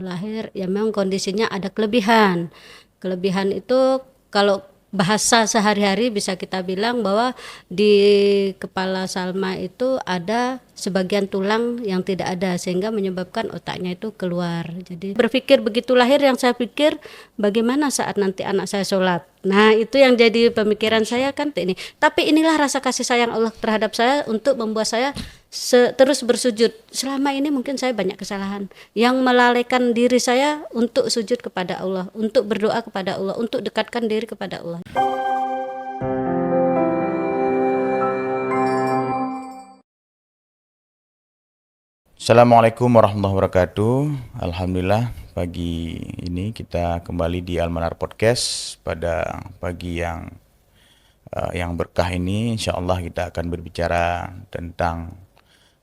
lahir ya memang kondisinya ada kelebihan. Kelebihan itu kalau bahasa sehari-hari bisa kita bilang bahwa di kepala Salma itu ada sebagian tulang yang tidak ada sehingga menyebabkan otaknya itu keluar. Jadi berpikir begitu lahir yang saya pikir bagaimana saat nanti anak saya sholat. Nah itu yang jadi pemikiran saya kan ini. Tapi inilah rasa kasih sayang Allah terhadap saya untuk membuat saya terus bersujud. Selama ini mungkin saya banyak kesalahan yang melalaikan diri saya untuk sujud kepada Allah, untuk berdoa kepada Allah, untuk dekatkan diri kepada Allah. Assalamualaikum warahmatullahi wabarakatuh. Alhamdulillah pagi ini kita kembali di Almanar Podcast pada pagi yang berkah ini. Insya Allah kita akan berbicara tentang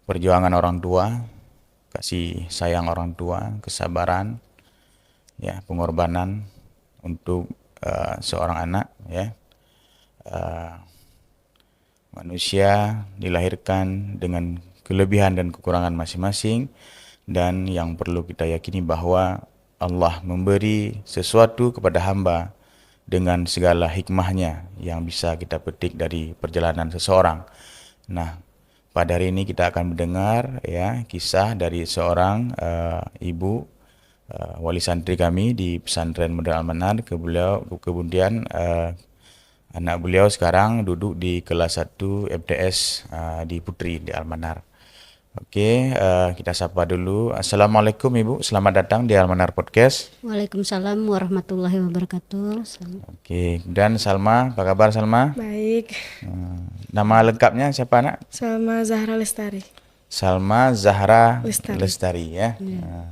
perjuangan orang tua, kasih sayang orang tua, kesabaran, ya pengorbanan untuk seorang anak, ya. Manusia dilahirkan dengan kelebihan dan kekurangan masing-masing, dan yang perlu kita yakini bahwa Allah memberi sesuatu kepada hamba dengan segala hikmahnya yang bisa kita petik dari perjalanan seseorang. Nah, pada hari ini kita akan mendengar ya kisah dari seorang ibu wali santri kami di pesantren Modern Al-Manar. Kemudian anak beliau sekarang duduk di kelas 1 MTS di Putri di Al-Manar. Oke, kita sapa dulu. Assalamualaikum Ibu, selamat datang di Al-Manar Podcast. Waalaikumsalam warahmatullahi wabarakatuh. Oke, dan Salma, apa kabar Salma? Baik, Nama lengkapnya siapa nak? sama Zahra Lestari. Salma Zahra Lestari. Lestari ya.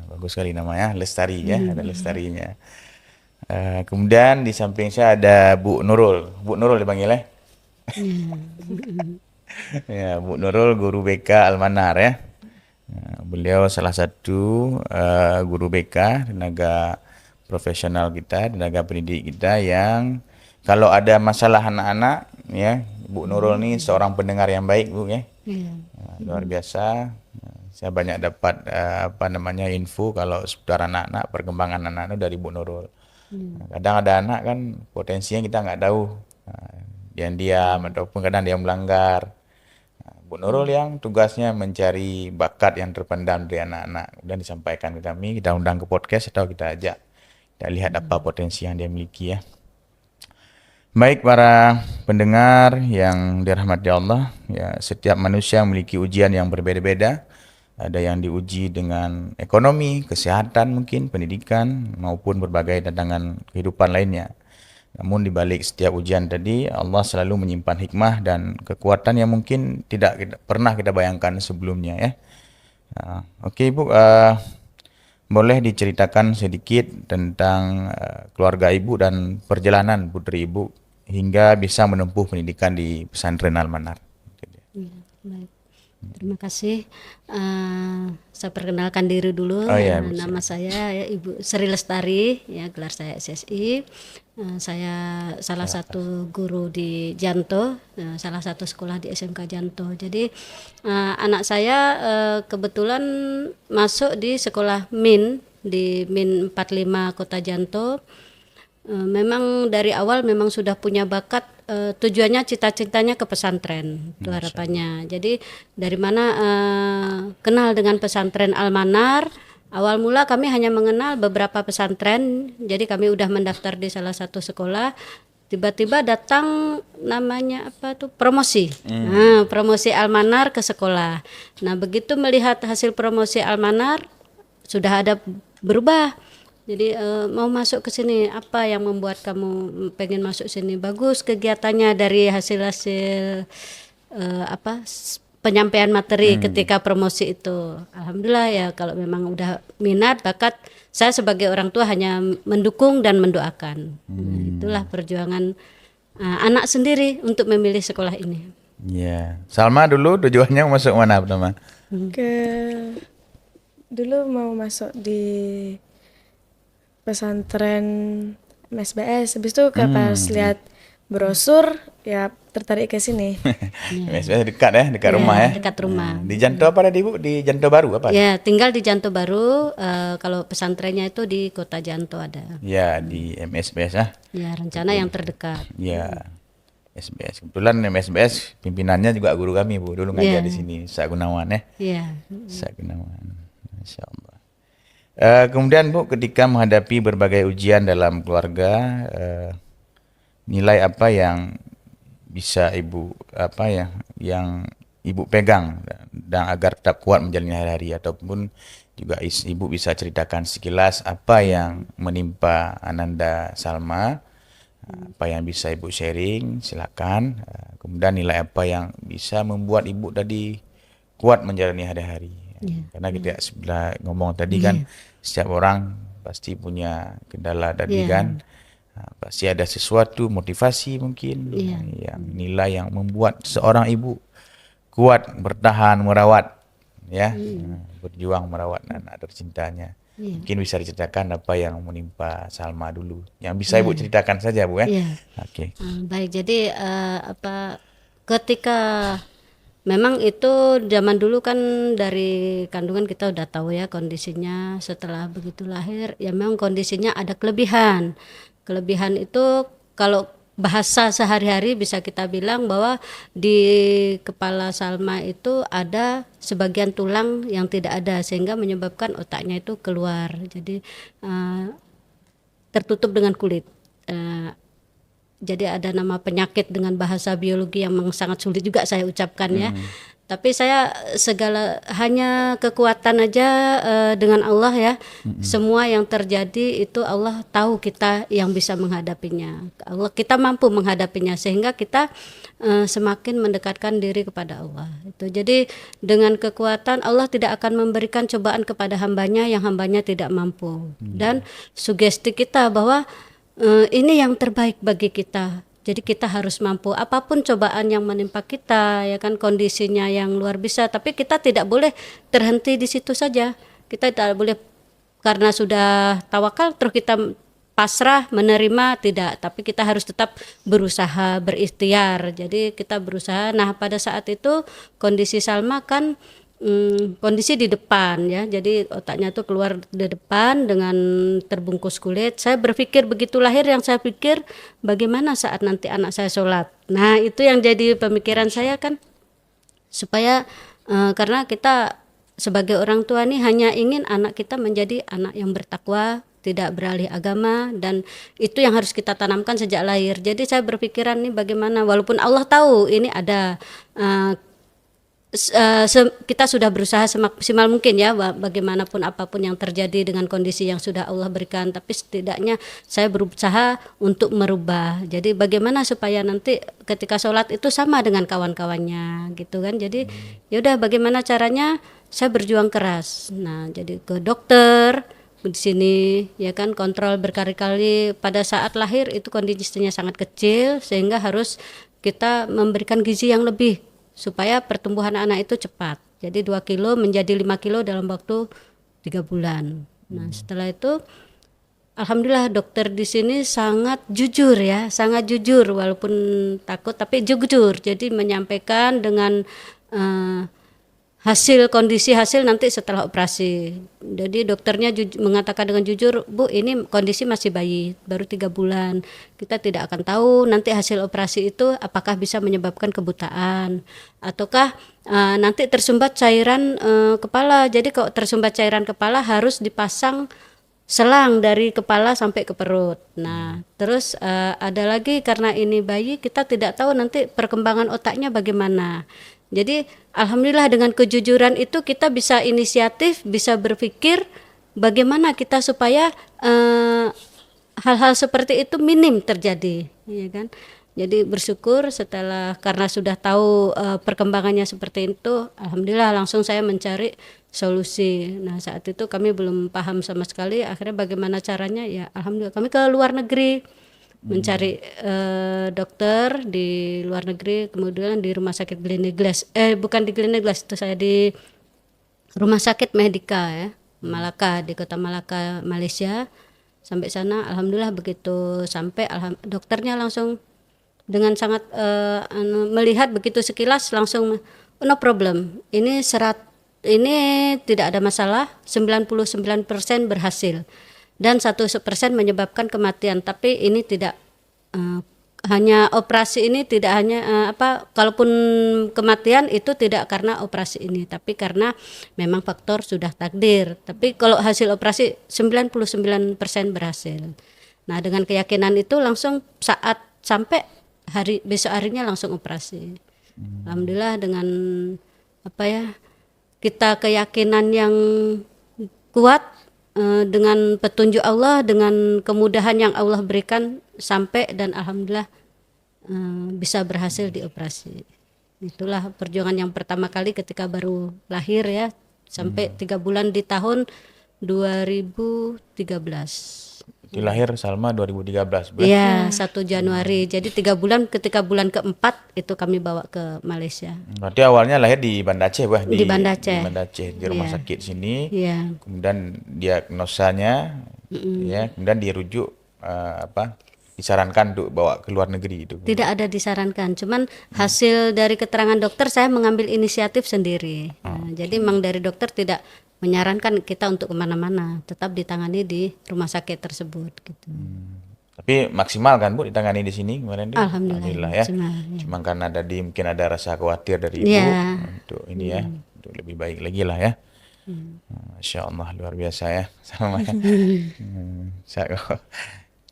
Bagus sekali namanya, Lestari ya, ada Lestarinya. Kemudian di samping saya ada Bu Nurul. Bu Nurul dipanggil ya? Ya, Bu Nurul guru BK Al-Manar ya. Beliau salah satu guru BK, tenaga profesional kita, tenaga pendidik kita yang kalau ada masalah anak-anak ya, Bu Nurul ini seorang pendengar yang baik Bu ya. Luar biasa. Saya banyak dapat info kalau seputar anak-anak, perkembangan anak-anak dari Bu Nurul. Kadang ada anak kan potensinya kita nggak tahu, dia diam ataupun kadang dia melanggar. Bu Nurul yang tugasnya mencari bakat yang terpendam dari anak-anak dan disampaikan ke kami, kita undang ke podcast atau kita ajak, kita lihat apa potensi yang dia miliki ya. Baik para pendengar yang dirahmati Allah, ya setiap manusia memiliki ujian yang berbeda-beda. Ada yang diuji dengan ekonomi, kesehatan mungkin, pendidikan, maupun berbagai tantangan kehidupan lainnya. Namun di balik setiap ujian tadi, Allah selalu menyimpan hikmah dan kekuatan yang mungkin tidak pernah kita bayangkan sebelumnya ya. Oke Ibu, boleh diceritakan sedikit tentang keluarga Ibu dan perjalanan putri Ibu hingga bisa menempuh pendidikan di pesantren Al-Manar. Ya, baik. Terima kasih. Saya perkenalkan diri dulu. Oh ya, Nama saya ya, Ibu Sri Lestari, ya gelar saya SSI. Saya salah satu guru di Janto, salah satu sekolah di SMK Janto. Jadi anak saya kebetulan masuk di sekolah MIN di MIN 45 Kota Janto. Memang dari awal memang sudah punya bakat, tujuannya cita-citanya ke pesantren itu harapannya. Jadi dari mana kenal dengan pesantren Al-Manar, awal mula kami hanya mengenal beberapa pesantren, jadi kami udah mendaftar di salah satu sekolah, tiba-tiba datang namanya apa tuh promosi. Promosi Al-Manar ke sekolah. Nah begitu melihat hasil promosi Al-Manar sudah ada berubah. Jadi mau masuk ke sini, apa yang membuat kamu pengen masuk sini? Bagus kegiatannya dari hasil-hasil penyampaian materi ketika promosi itu. Alhamdulillah ya kalau memang udah minat, bakat, saya sebagai orang tua hanya mendukung dan mendoakan. Nah, itulah perjuangan anak sendiri untuk memilih sekolah ini. Ya, Salma dulu tujuannya mau masuk mana pertama? Dulu mau masuk di pesantren MSBS, habis itu pas lihat brosur ya tertarik ke sini. MSBS dekat dekat Ya, rumah ya. dekat rumah. Di Janto apa tadi Bu? Di Janto Baru apa? Ya, tinggal di Janto Baru. Kalau pesantrennya itu di Kota Janto ada. Ya, di MSBS ya. Ya, rencana yang terdekat. Ya, SBS. Kebetulan MSBS pimpinannya juga guru kami Bu. Dulu ngajar Iya. di sini, Sa Gunawan ya. Ya, Sa Gunawan. Masya Allah. Kemudian Bu, ketika menghadapi berbagai ujian dalam keluarga, nilai apa yang bisa Ibu yang Ibu pegang dan agar tetap kuat menjalani hari-hari, ataupun juga Ibu bisa ceritakan sekilas apa yang menimpa Ananda Salma, apa yang bisa Ibu sharing, silakan. Kemudian nilai apa yang bisa membuat Ibu tadi kuat menjalani hari-hari. Karena kita sebelah ngomong tadi kan, setiap orang pasti punya kendala tadi Iya. kan. Pasti ada sesuatu motivasi mungkin yang nilai yang membuat seorang ibu kuat bertahan merawat berjuang merawat anak tercintanya. Mungkin bisa diceritakan apa yang menimpa Salma dulu. Yang bisa Ibu ceritakan saja Bu ya. Iya. Oke. Baik, jadi ketika memang itu zaman dulu kan dari kandungan kita udah tahu ya kondisinya setelah begitu lahir ya memang kondisinya ada kelebihan. Kelebihan itu kalau bahasa sehari-hari bisa kita bilang bahwa di kepala Salma itu ada sebagian tulang yang tidak ada sehingga menyebabkan otaknya itu keluar. Jadi tertutup dengan kulit. Jadi ada nama penyakit dengan bahasa biologi yang memang sangat sulit juga saya ucapkan ya. Tapi saya hanya kekuatan aja dengan Allah ya. Semua yang terjadi itu Allah tahu kita yang bisa menghadapinya. Kita mampu menghadapinya sehingga kita semakin mendekatkan diri kepada Allah. Itu jadi dengan kekuatan Allah tidak akan memberikan cobaan kepada hambanya yang hambanya tidak mampu. Dan sugesti kita bahwa ini yang terbaik bagi kita. Jadi kita harus mampu apapun cobaan yang menimpa kita ya kan kondisinya yang luar biasa tapi kita tidak boleh terhenti di situ saja. Kita tidak boleh karena sudah tawakal terus kita pasrah menerima tidak tapi kita harus tetap berusaha berikhtiar. Jadi kita berusaha. Nah, pada saat itu kondisi Salma kan kondisi di depan ya, jadi otaknya tuh keluar di depan dengan terbungkus kulit. Saya berpikir begitu lahir yang saya pikir bagaimana saat nanti anak saya sholat. Nah itu yang jadi pemikiran saya kan supaya karena kita sebagai orang tua nih hanya ingin anak kita menjadi anak yang bertakwa, tidak beralih agama dan itu yang harus kita tanamkan sejak lahir. Jadi saya berpikiran nih bagaimana walaupun Allah tahu ini ada kita sudah berusaha semaksimal mungkin ya bagaimanapun apapun yang terjadi dengan kondisi yang sudah Allah berikan tapi setidaknya saya berusaha untuk merubah. Jadi bagaimana supaya nanti ketika sholat itu sama dengan kawan-kawannya gitu kan. Jadi yaudah bagaimana caranya saya berjuang keras. Nah jadi ke dokter di sini ya kan kontrol berkali-kali. Pada saat lahir itu kondisinya sangat kecil sehingga harus kita memberikan gizi yang lebih supaya pertumbuhan anak itu cepat. Jadi 2 kilo menjadi 5 kilo dalam waktu 3 bulan. Nah setelah itu alhamdulillah dokter di sini sangat jujur ya, sangat jujur walaupun takut tapi jujur. Jadi menyampaikan dengan kondisi hasil nanti setelah operasi. Jadi dokternya mengatakan dengan jujur, Bu ini kondisi masih bayi, baru 3 bulan. Kita tidak akan tahu nanti hasil operasi itu apakah bisa menyebabkan kebutaan ataukah nanti tersumbat cairan kepala. Jadi kalau tersumbat cairan kepala harus dipasang selang dari kepala sampai ke perut. Nah terus ada lagi karena ini bayi kita tidak tahu nanti perkembangan otaknya bagaimana. Jadi alhamdulillah dengan kejujuran itu kita bisa inisiatif, bisa berpikir bagaimana kita supaya hal-hal seperti itu minim terjadi, ya kan? Jadi bersyukur karena sudah tahu perkembangannya seperti itu, alhamdulillah langsung saya mencari solusi. Nah saat itu kami belum paham sama sekali, akhirnya bagaimana caranya ya alhamdulillah kami ke luar negeri. Mencari dokter di luar negeri, kemudian di rumah sakit Gleneagles, bukan di Gleneagles itu saya di rumah sakit Medika ya, Malaka di kota Malaka Malaysia. Sampai sana alhamdulillah begitu sampai dokternya langsung dengan sangat melihat begitu sekilas langsung no problem. Ini tidak ada masalah, 99% berhasil dan 1% menyebabkan kematian. Tapi ini tidak hanya operasi ini tidak hanya kalaupun kematian itu tidak karena operasi ini, tapi karena memang faktor sudah takdir. Tapi kalau hasil operasi 99% berhasil. Nah, dengan keyakinan itu langsung saat sampai besok harinya langsung operasi. Alhamdulillah dengan kita keyakinan yang kuat, dengan petunjuk Allah, dengan kemudahan yang Allah berikan sampai dan alhamdulillah bisa berhasil dioperasi. Itulah perjuangan yang pertama kali ketika baru lahir ya, sampai 3 bulan di tahun 2013. Lahir Salma 2013. Iya, 1 Januari. Jadi 3 bulan, ketika bulan keempat itu kami bawa ke Malaysia. Berarti awalnya lahir di Banda Aceh, Di Banda Aceh. Di Banda Aceh, di rumah sakit sini. Iya. Kemudian diagnosanya, ya, kemudian dirujuk disarankan untuk bawa ke luar negeri itu. Tidak ada disarankan, cuman hasil dari keterangan dokter saya mengambil inisiatif sendiri. Nah, jadi memang dari dokter tidak menyarankan kita untuk kemana-mana, tetap ditangani di rumah sakit tersebut gitu. Tapi maksimal kan Bu ditangani di sini kemarin? Alhamdulillah ya. maksimal, ya. Cuma karena mungkin ada rasa khawatir dari Ibu untuk ini ya, untuk lebih baik lagi lah ya. Masya Allah luar biasa ya sama ya.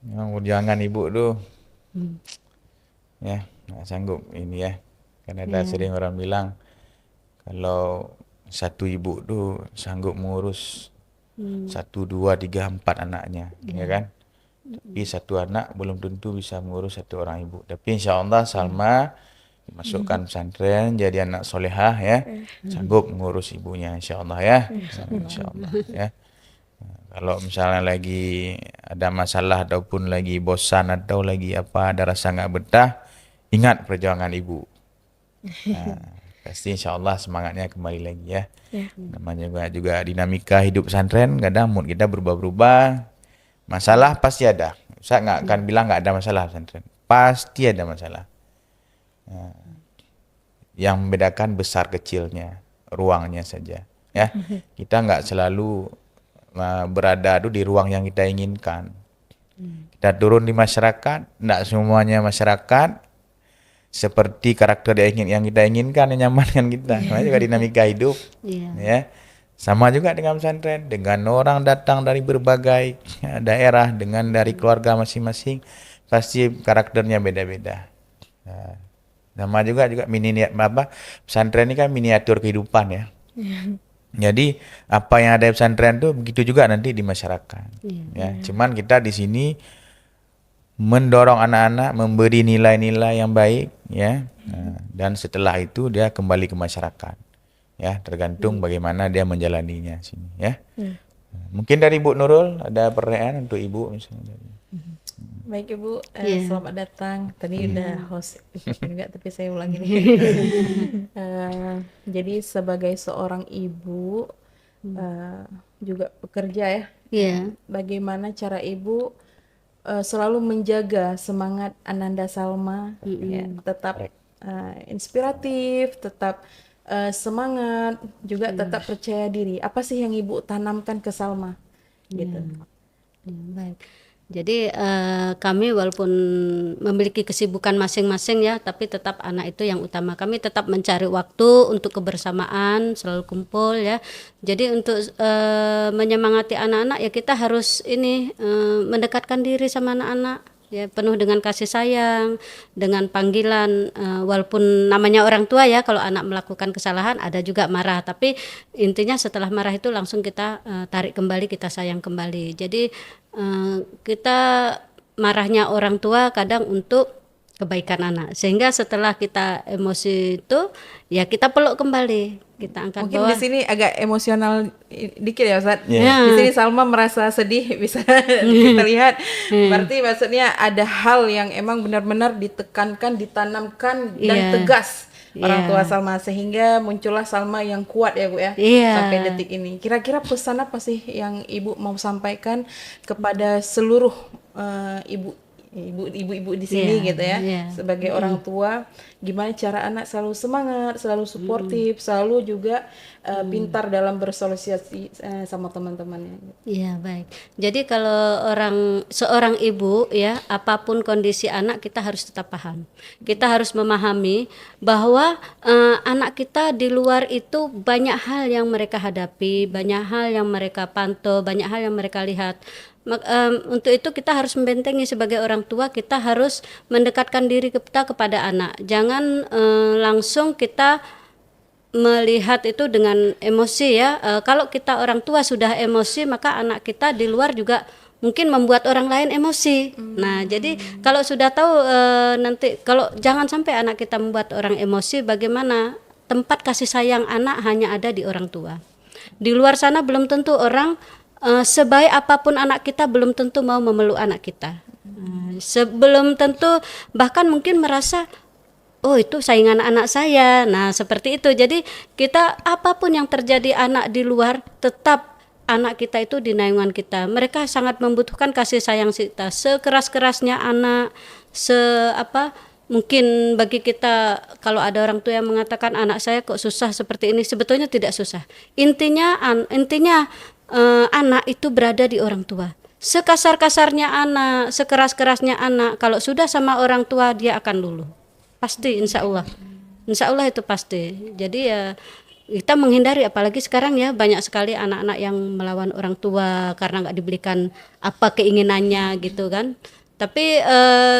Memang perjuangan Ibu tuh ya nggak sanggup ini ya. Karena ada sering orang bilang kalau satu ibu tuh sanggup mengurus 1, 2, 3, 4 anaknya, ya kan? Tapi satu anak belum tentu bisa mengurus 1 orang ibu. Tapi insya Allah Salma dimasukkan pesantren jadi anak solehah ya, sanggup mengurus ibunya insya Allah ya. Insya Allah ya. Kalau misalnya lagi ada masalah ataupun lagi bosan atau lagi ada rasa nggak betah, ingat perjuangan ibu. Nah, pasti insya Allah semangatnya kembali lagi ya. Namanya juga dinamika hidup pesantren, kadang mood kita berubah-ubah. Masalah pasti ada. Saya nggak akan bilang nggak ada masalah pesantren. Pasti ada masalah. Nah, yang membedakan besar kecilnya, ruangnya saja. Ya, kita nggak selalu berada di ruang yang kita inginkan. Kita turun di masyarakat, nggak semuanya masyarakat seperti karakter yang kita inginkan, yang nyaman dengan kita. Namanya juga dinamika hidup. Ya. Sama juga dengan pesantren, dengan orang datang dari berbagai daerah, dengan dari keluarga masing-masing, pasti karakternya beda-beda. Nah, sama juga pesantren ini kan miniatur kehidupan ya. Jadi apa yang ada di pesantren tuh begitu juga nanti di masyarakat. Ya, cuman kita di sini mendorong anak-anak memberi nilai-nilai yang baik ya. Dan setelah itu dia kembali ke masyarakat. Ya, tergantung bagaimana dia menjalaninya sini ya. Mungkin dari Ibu Nurul ada pertanyaan untuk Ibu misalnya. Baik Ibu, selamat datang. Tadi udah host juga, tapi saya ulangi nih. Jadi sebagai seorang ibu juga pekerja ya. Bagaimana cara Ibu selalu menjaga semangat Ananda Salma ya, tetap inspiratif, tetap semangat, juga tetap percaya diri. Apa sih yang Ibu tanamkan ke Salma? Gitu. Baik. Jadi kami walaupun memiliki kesibukan masing-masing ya, tapi tetap anak itu yang utama. Kami tetap mencari waktu untuk kebersamaan, selalu kumpul ya. Jadi untuk menyemangati anak-anak ya kita harus mendekatkan diri sama anak-anak. Ya, penuh dengan kasih sayang, dengan panggilan, walaupun namanya orang tua ya, kalau anak melakukan kesalahan ada juga marah, tapi intinya setelah marah itu langsung kita tarik kembali, kita sayang kembali. Jadi kita marahnya orang tua kadang untuk kebaikan anak, sehingga setelah kita emosi itu ya kita peluk kembali, kita angkat mungkin bawah. Di sini agak emosional dikit ya Ustaz. Yeah. Di sini Salma merasa sedih, bisa kita lihat. Berarti maksudnya ada hal yang emang benar-benar ditekankan, ditanamkan dan tegas orang tua Salma, sehingga muncullah Salma yang kuat ya Bu ya, sampai detik ini. Kira-kira pesan apa sih yang Ibu mau sampaikan kepada seluruh ibu ibu-ibu di sini Iya, gitu ya. iya. Sebagai orang tua, gimana cara anak selalu semangat, selalu suportif, selalu juga pintar dalam bersosialisasi sama teman-temannya. Iya, baik. Jadi kalau seorang ibu ya, apapun kondisi anak kita harus tetap paham. Kita harus memahami bahwa anak kita di luar itu banyak hal yang mereka hadapi, banyak hal yang mereka pantau, banyak hal yang mereka lihat. Untuk itu kita harus membentengi sebagai orang tua, kita harus mendekatkan diri kita kepada anak. Jangan langsung kita melihat itu dengan emosi ya. Kalau kita orang tua sudah emosi, maka anak kita di luar juga mungkin membuat orang lain emosi. Nah, jadi kalau sudah tahu nanti kalau jangan sampai anak kita membuat orang emosi, bagaimana tempat kasih sayang anak hanya ada di orang tua. Di luar sana belum tentu orang sebaik apapun anak kita belum tentu mau memeluk anak kita. Sebelum tentu bahkan mungkin merasa oh itu saingan anak saya. Nah seperti itu. Jadi kita apapun yang terjadi anak di luar, tetap anak kita itu di naungan kita. Mereka sangat membutuhkan kasih sayang kita. Sekeras-kerasnya anak, mungkin bagi kita kalau ada orang tua yang mengatakan anak saya kok susah seperti ini, sebetulnya tidak susah. Intinya anak itu berada di orang tua. Sekasar-kasarnya anak, sekeras-kerasnya anak, kalau sudah sama orang tua dia akan luluh. Pasti, insya Allah itu pasti. Jadi ya kita menghindari, apalagi sekarang ya banyak sekali anak-anak yang melawan orang tua karena nggak diberikan apa keinginannya gitu kan. Tapi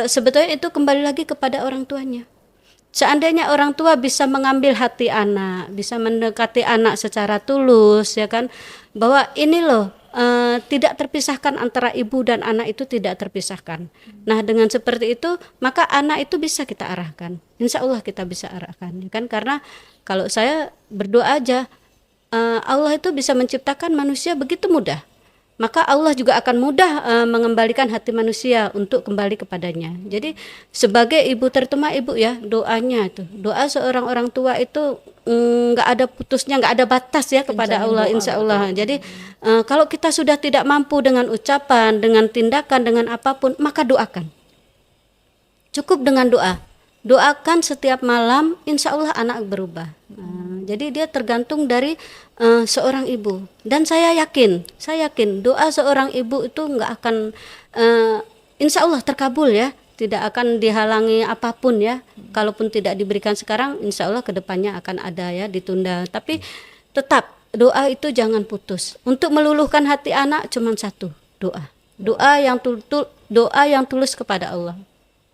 sebetulnya itu kembali lagi kepada orang tuanya. Seandainya orang tua bisa mengambil hati anak, bisa mendekati anak secara tulus ya kan, bahwa ini loh tidak terpisahkan antara ibu dan anak itu tidak terpisahkan. Nah dengan seperti itu maka anak itu bisa kita arahkan. Insya Allah kita bisa arahkan, ya kan? Karena kalau saya berdoa aja Allah itu bisa menciptakan manusia begitu mudah. Maka Allah juga akan mudah mengembalikan hati manusia untuk kembali kepadanya. Jadi sebagai ibu terutama ibu ya, doanya itu, doa seorang orang tua itu nggak ada putusnya, nggak ada batas ya kepada Allah, insya Allah. Jadi kalau kita sudah tidak mampu dengan ucapan, dengan tindakan, dengan apapun, maka doakan. Cukup dengan doa. Doakan setiap malam, insya Allah anak berubah. Jadi dia tergantung dari seorang ibu. Dan saya yakin doa seorang ibu itu nggak akan, insya Allah terkabul ya. Tidak akan dihalangi apapun ya. Kalaupun tidak diberikan sekarang, insya Allah kedepannya akan ada ya, ditunda. Tapi tetap doa itu jangan putus. Untuk meluluhkan hati anak cuma satu, doa. Doa yang tulus kepada Allah.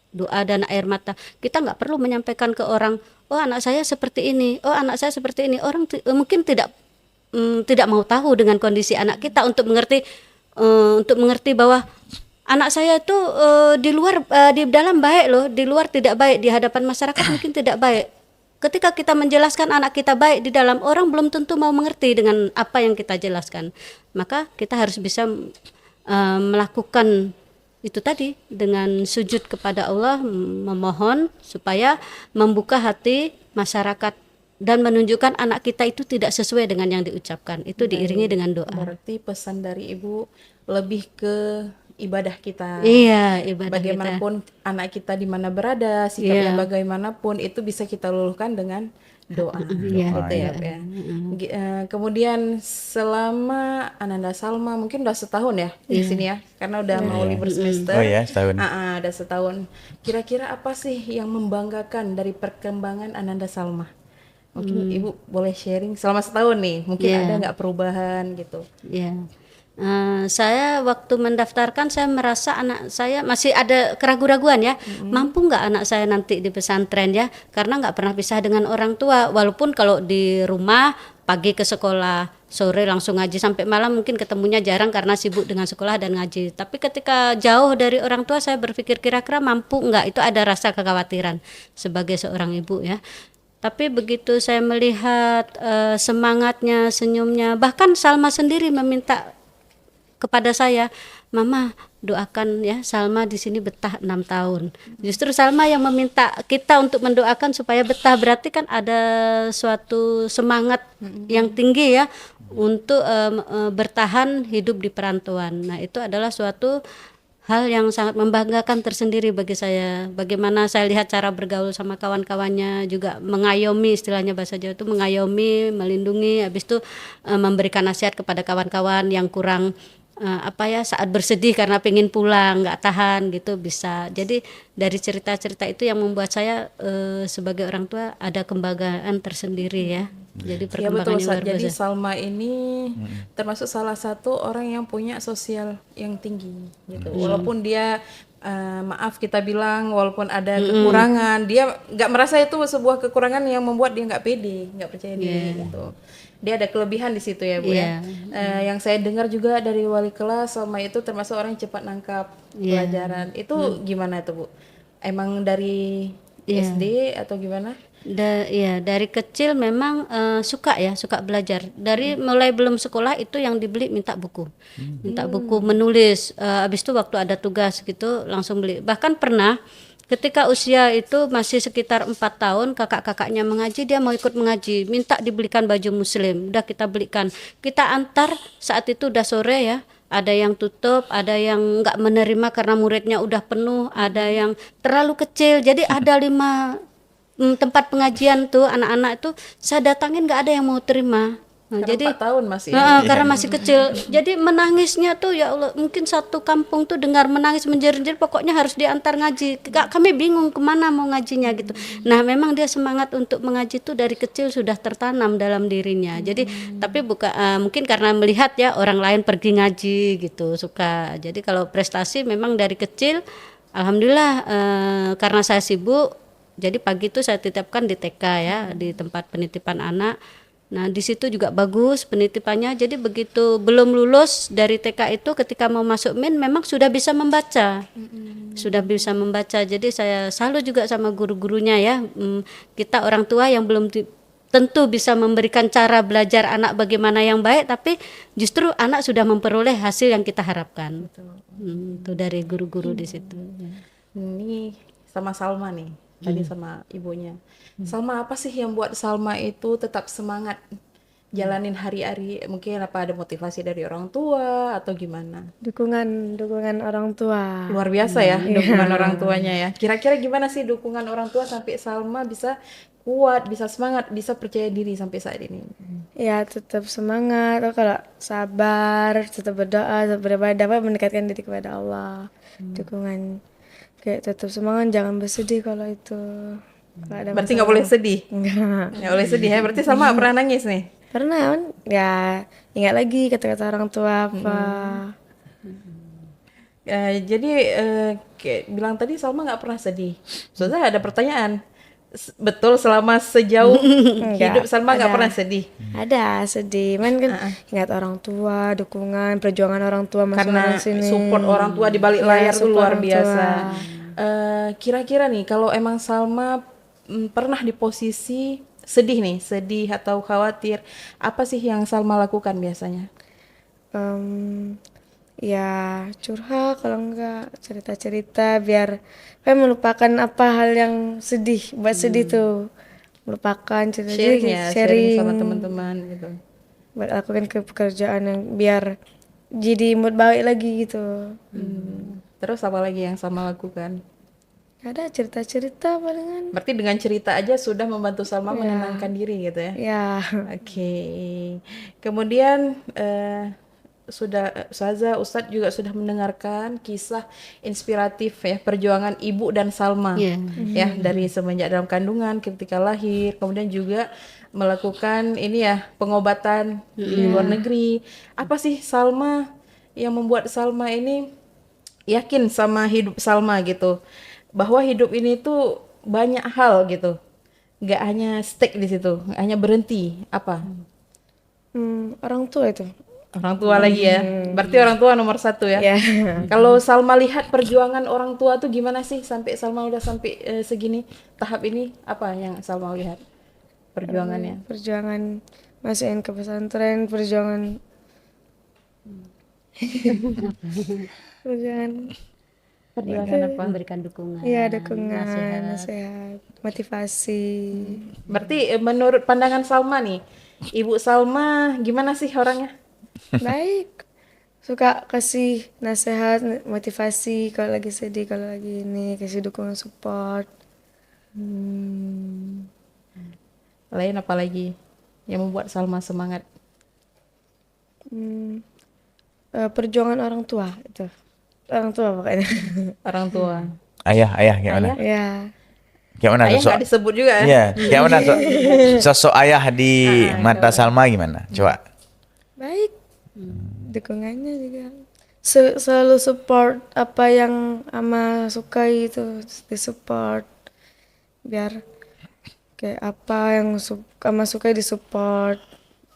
Doa dan air mata. Kita nggak perlu menyampaikan ke orang, oh anak saya seperti ini, oh anak saya seperti ini. Orang mungkin tidak mau tahu dengan kondisi anak kita untuk mengerti bahwa anak saya itu di luar di dalam baik loh, di luar tidak baik, di hadapan masyarakat mungkin tidak baik. Ketika kita menjelaskan anak kita baik di dalam, orang belum tentu mau mengerti dengan apa yang kita jelaskan. Maka kita harus bisa melakukan itu tadi dengan sujud kepada Allah, memohon supaya membuka hati masyarakat dan menunjukkan anak kita itu tidak sesuai dengan yang diucapkan. Itu diiringi dengan doa. Berarti pesan dari Ibu lebih ke ibadah kita. Iya, ibadah bagaimanapun kita. Anak kita di mana berada, sikapnya bagaimanapun itu bisa kita luluhkan dengan doa. Gitu ya, Pak ya. Kemudian selama Ananda Salma mungkin udah setahun ya di sini ya, karena udah mau libur semester. Oh ya, setahun. Udah setahun. Kira-kira apa sih yang membanggakan dari perkembangan Ananda Salma? Mungkin Ibu boleh sharing selama setahun nih, mungkin ada nggak perubahan gitu? Saya waktu mendaftarkan saya merasa anak saya masih ada keraguan-raguan ya, mampu nggak anak saya nanti di pesantren ya, karena nggak pernah pisah dengan orang tua. Walaupun kalau di rumah pagi ke sekolah, sore langsung ngaji sampai malam, mungkin ketemunya jarang karena sibuk dengan sekolah dan ngaji. Tapi ketika jauh dari orang tua, saya berpikir kira-kira mampu nggak, itu ada rasa kekhawatiran sebagai seorang ibu ya. Tapi begitu saya melihat semangatnya, senyumnya, bahkan Salma sendiri meminta kepada saya, Mama doakan ya Salma di sini betah 6 tahun. Justru Salma yang meminta kita untuk mendoakan supaya betah, berarti kan ada suatu semangat yang tinggi ya untuk bertahan hidup di perantauan. Nah itu adalah suatu hal yang sangat membanggakan tersendiri bagi saya. Bagaimana saya lihat cara bergaul sama kawan-kawannya, juga mengayomi, istilahnya bahasa Jawa itu mengayomi, melindungi, habis itu memberikan nasihat kepada kawan-kawan yang kurang saat bersedih karena pengen pulang nggak tahan gitu bisa. Jadi dari cerita-cerita itu yang membuat saya sebagai orang tua ada kebanggaan tersendiri ya. Jadi Ya betul perkembangannya Ustaz. luar Jadi biasa. Salma ini termasuk salah satu orang yang punya sosial yang tinggi gitu. Walaupun dia maaf kita bilang walaupun ada kekurangan, dia nggak merasa itu sebuah kekurangan yang membuat dia nggak pede, nggak percaya diri gitu. Dia ada kelebihan di situ ya Bu ya. Yang saya dengar juga dari wali kelas Salma itu termasuk orang yang cepat nangkap pelajaran. Itu gimana tuh Bu? Emang dari SD atau gimana? Dari kecil memang suka belajar. Dari mulai belum sekolah itu yang dibeli minta buku, menulis. Habis itu waktu ada tugas gitu langsung beli. Bahkan pernah ketika usia itu masih sekitar 4 tahun, kakak-kakaknya mengaji, dia mau ikut mengaji, minta dibelikan baju muslim. Udah kita belikan, kita antar. Saat itu udah sore ya, ada yang tutup, ada yang nggak menerima karena muridnya udah penuh, ada yang terlalu kecil. Jadi ada 5 tempat pengajian tuh, anak-anak itu saya datangin nggak ada yang mau terima. Jadi 4 tahun masih. karena masih kecil, jadi menangisnya tuh ya Allah, mungkin satu kampung tuh dengar menangis menjerit-jerit, pokoknya harus diantar ngaji. Kami bingung kemana mau ngajinya gitu. Nah memang dia semangat untuk mengaji tuh dari kecil sudah tertanam dalam dirinya. Jadi tapi mungkin karena melihat ya orang lain pergi ngaji gitu suka. Jadi kalau prestasi memang dari kecil, alhamdulillah karena saya sibuk. Jadi pagi itu saya titipkan di TK ya, di tempat penitipan anak. Nah di situ juga bagus penitipannya. Jadi begitu belum lulus dari TK itu, ketika mau masuk MIN memang sudah bisa membaca, Jadi saya selalu juga sama guru-gurunya ya. Kita orang tua yang belum tentu bisa memberikan cara belajar anak bagaimana yang baik, tapi justru anak sudah memperoleh hasil yang kita harapkan. Itu dari guru-guru di situ. Ini sama Salma nih, tadi sama ibunya. Salma, apa sih yang buat Salma itu tetap semangat jalanin hari-hari? Mungkin apa ada motivasi dari orang tua atau gimana? Dukungan orang tua. Luar biasa ya dukungan orang tuanya ya. Kira-kira gimana sih dukungan orang tua sampai Salma bisa kuat, bisa semangat, bisa percaya diri sampai saat ini? Ya tetap semangat. Kalau sabar, tetap berdoa, tetap beribadah, mendekatkan diri kepada Allah. Dukungan kayak tetap semangat, jangan bersedih kalau itu. Kalau ada Berarti nggak boleh sedih. Enggak. Nggak boleh sedih ya. Berarti Salma pernah nangis nih. Pernah kan? Ya ingat lagi kata-kata orang tua apa. Jadi kayak bilang tadi Salma nggak pernah sedih. Soalnya ada pertanyaan. Betul selama sejauh hidup Salma nggak pernah sedih? Ada sedih, kan ingat orang tua, dukungan, perjuangan orang tua Karena masing-masing sini. support orang tua di balik layar tuh support luar orang biasa. tua. Kira-kira nih kalau emang Salma pernah di posisi sedih atau khawatir, apa sih yang Salma lakukan biasanya? Ya curhat, kalau enggak cerita-cerita biar melupakan apa hal yang sedih, buat sedih tuh melupakan cerita, Sharing sama teman-teman gitu. buat lakukan ke pekerjaan yang biar jadi mood baik lagi gitu. Terus apa lagi yang Salma lakukan? Ada cerita-cerita palingan. Berarti dengan cerita aja sudah membantu Salma menenangkan diri gitu ya? Ya. Oke. Kemudian Ustadz juga sudah mendengarkan kisah inspiratif ya perjuangan ibu dan Salma ya dari semenjak dalam kandungan, ketika lahir, kemudian juga melakukan ini ya pengobatan di luar negeri. Apa sih Salma yang membuat Salma ini yakin sama hidup Salma gitu, bahwa hidup ini tuh banyak hal gitu, nggak hanya stick di situ, nggak hanya berhenti apa? Orang tua itu. Orang tua lagi ya. Berarti orang tua nomor 1 ya. Kalau Salma lihat perjuangan orang tua tuh gimana sih sampai Salma udah sampai segini tahap ini, apa yang Salma lihat perjuangannya? Perjuangan masukin ke pesantren, perjuangan apa? Memberikan dukungan. Iya, dukungan, nasihat, motivasi. Berarti menurut pandangan Salma nih, Ibu Salma gimana sih orangnya? Baik. suka kasih nasihat, motivasi kalau lagi sedih, kalau lagi ini, kasih dukungan support. Lain apa lagi yang membuat Salma semangat? Perjuangan orang tua itu. Orang tua pokoknya. Orang tua. Ayah gimana? Ayah? Ya, Gimana Ayah sosok? nggak disebut juga ya? Iya, gimana sosok ayah di mata coba. Salma gimana? Coba. baik. Dukungannya juga. Selalu support apa yang Ama sukai itu disupport. Biar kayak apa yang Ama sukai disupport.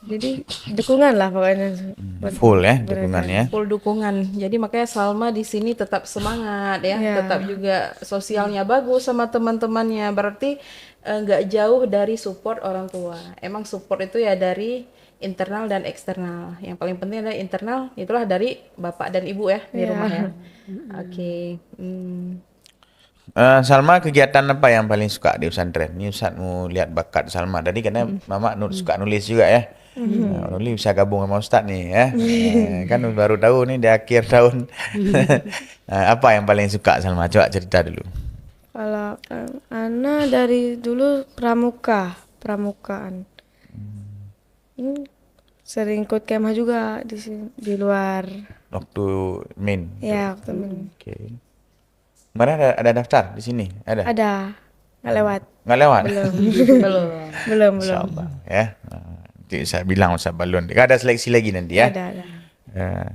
Jadi dukungan lah pokoknya. Full ya dukungannya. Full dukungan. Jadi makanya Salma di sini tetap semangat ya, Ya. tetap juga sosialnya bagus sama teman-temannya. Berarti nggak jauh dari support orang tua. Emang support itu ya dari internal dan eksternal. Yang paling penting adalah internal, itulah dari bapak dan ibu ya di rumah ya. Oke. Salma kegiatan apa yang paling suka di pesantren? Ini Ustaz mau lihat bakat Salma. Tadi karena Mama suka nulis juga ya. Nulis bisa gabung sama Ustaz nih ya. Kan baru tahu nih di akhir tahun. Apa yang paling suka Salma? Coba cerita dulu. Kalau Ana dari dulu pramukaan. Sering ikut kemah juga di sini, di luar. Waktu main. Ya, waktu main. Oke. Kemarin ada daftar di sini? Ada? Ada, nggak lewat. Nggak lewat? Belum. Belum. Insyaallah ya. Nanti saya bilang Ustaz Balon. Ada seleksi lagi nanti ya. Ada.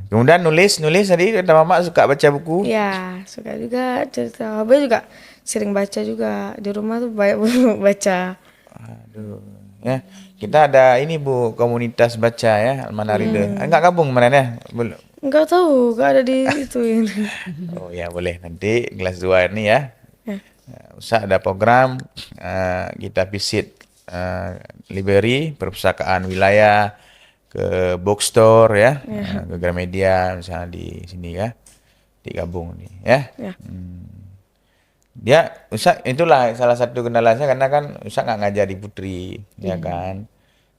Kemudian nulis tadi kata Mama suka baca buku. Ya, suka juga cerita. Abah juga sering baca juga. Di rumah tuh banyak baca. Aduh, ya. Kita ada ini Bu, komunitas baca ya, Almanarida. Enggak gabung kemarin ya? Belum. Enggak tahu, enggak ada di itu ini. Oh ya, boleh nanti kelas 2 ini ya. Ya. Ustaz ada program kita visit library, perpustakaan wilayah, ke bookstore ya, ke Gramedia misalnya di sini ya. Digabung nih ya. Ya. Dia Ustaz itulah salah satu kendala saya karena kan Ustaz nggak ngajari putri ya kan.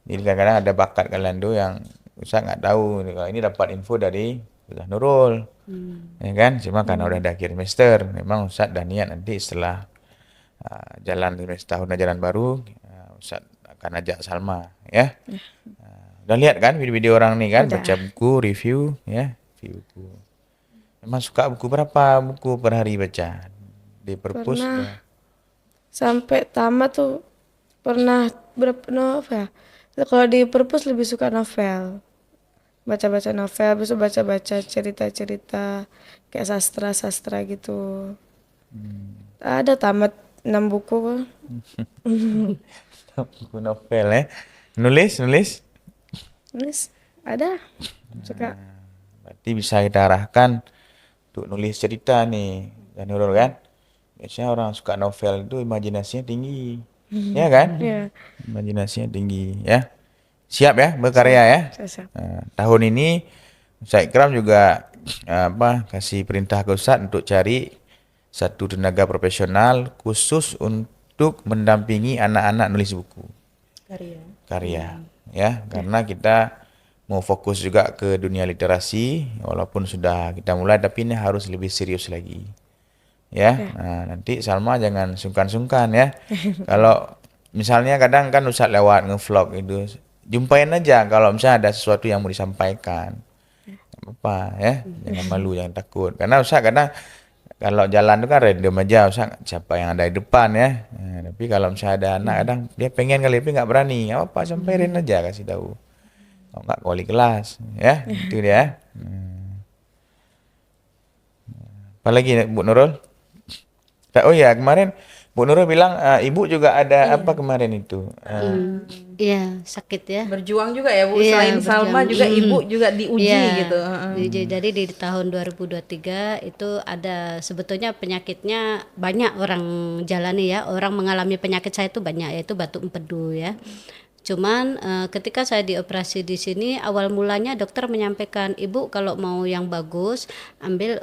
Jadi kadang-kadang ada bakat kalian tuh yang Ustaz nggak tahu. Kalau ini dapat info dari Ustaz Nurul. Ya kan? Cuma karena udah di akhir semester, memang Ustaz dah niat nanti setelah jalan tahun ajaran baru Ustaz akan ajak Salma ya. Udah lihat kan video-video orang nih kan, Udah. baca buku, review ya, review buku. Memang suka buku berapa buku per hari baca? Di perpus Pernah sampai tamat tuh pernah berapa novel. Kalau di perpus lebih suka novel. Baca-baca novel, besok baca-baca cerita-cerita kayak sastra-sastra gitu. Ada tamat 6 buku kok. buku novel ya. Nulis. Nulis ada. Suka. Berarti bisa kita arahkan untuk nulis cerita nih, dan Nurul kan. Biasanya orang suka novel itu imajinasinya tinggi. Ya kan? Iya. Imajinasinya tinggi ya. Siap ya berkarya ya. Siap. Tahun ini Ustaz Ikram juga kasih perintah ke Ustaz untuk cari satu tenaga profesional khusus untuk mendampingi anak-anak nulis buku karya ya, karena kita mau fokus juga ke dunia literasi walaupun sudah kita mulai, tapi ini harus lebih serius lagi ya. Nah, nanti Salma jangan sungkan-sungkan ya. Kalau misalnya kadang kan Ustaz lewat ngevlog itu, jumpain aja kalau misalnya ada sesuatu yang mau disampaikan. Nggak apa-apa ya, jangan malu, jangan takut. Karena Ustaz kadang kalau jalan itu kan random aja, Ustaz siapa yang ada di depan ya. Nah, tapi kalau misalnya ada anak kadang dia pengen kali tapi nggak berani. Nggak apa-apa, sampaikan aja, kasih tahu. Kalau nggak wali kelas ya, itu dia. Apalagi Bu Nurul? Oh ya, kemarin Bu Nurul bilang ibu juga ada apa kemarin itu? Iya, sakit ya. Berjuang juga ya Bu, Iya, selain Salma berjuang. juga ibu juga diuji Iya, gitu. Jadi di tahun 2023 itu ada sebetulnya penyakitnya banyak orang jalani ya, orang mengalami penyakit saya itu banyak, yaitu batuk empedu ya. Cuman ketika saya dioperasi di sini, awal mulanya dokter menyampaikan, ibu kalau mau yang bagus ambil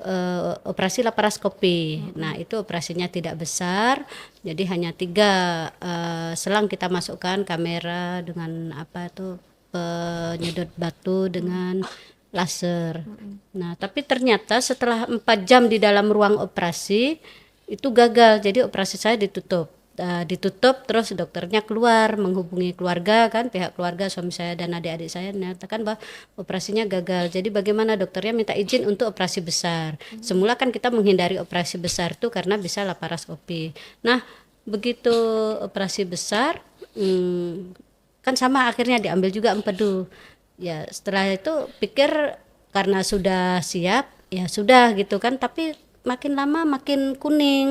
operasi laparoskopi. Nah itu operasinya tidak besar, jadi hanya 3 selang kita masukkan kamera dengan apa itu penyedot batu dengan laser. Nah, tapi ternyata setelah 4 jam di dalam ruang operasi itu gagal. Jadi operasi saya ditutup. Ditutup terus dokternya keluar menghubungi keluarga kan, pihak keluarga suami saya dan adik-adik saya menyatakan bahwa operasinya gagal. Jadi bagaimana, dokternya minta izin untuk operasi besar. Semula kan kita menghindari operasi besar itu karena bisa laparoskopi. Nah, begitu operasi besar kan sama akhirnya diambil juga empedu. Ya setelah itu pikir karena sudah siap ya sudah gitu kan, tapi makin lama makin kuning,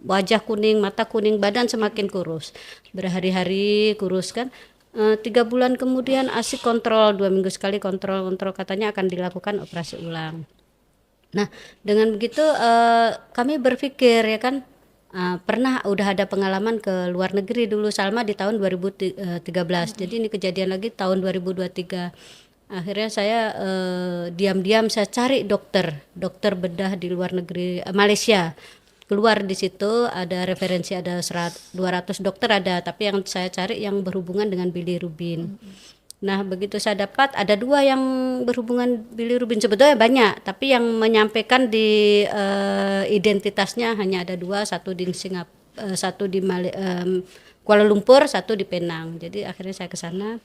wajah kuning, mata kuning, badan semakin kurus, berhari-hari kurus kan. 3 bulan kemudian asik kontrol, 2 minggu sekali kontrol katanya akan dilakukan operasi ulang. Nah dengan begitu kami berpikir ya kan, pernah udah ada pengalaman ke luar negeri dulu Salma di tahun 2013. Jadi ini kejadian lagi tahun 2023. Akhirnya saya diam-diam saya cari dokter bedah di luar negeri, Malaysia. Keluar di situ ada referensi, ada 200 dokter ada, tapi yang saya cari yang berhubungan dengan bilirubin. Nah begitu saya dapat ada 2 yang berhubungan bilirubin, sebetulnya banyak tapi yang menyampaikan di identitasnya hanya ada 2, satu di Singapura, satu di Kuala Lumpur, satu di Penang. Jadi akhirnya saya ke sana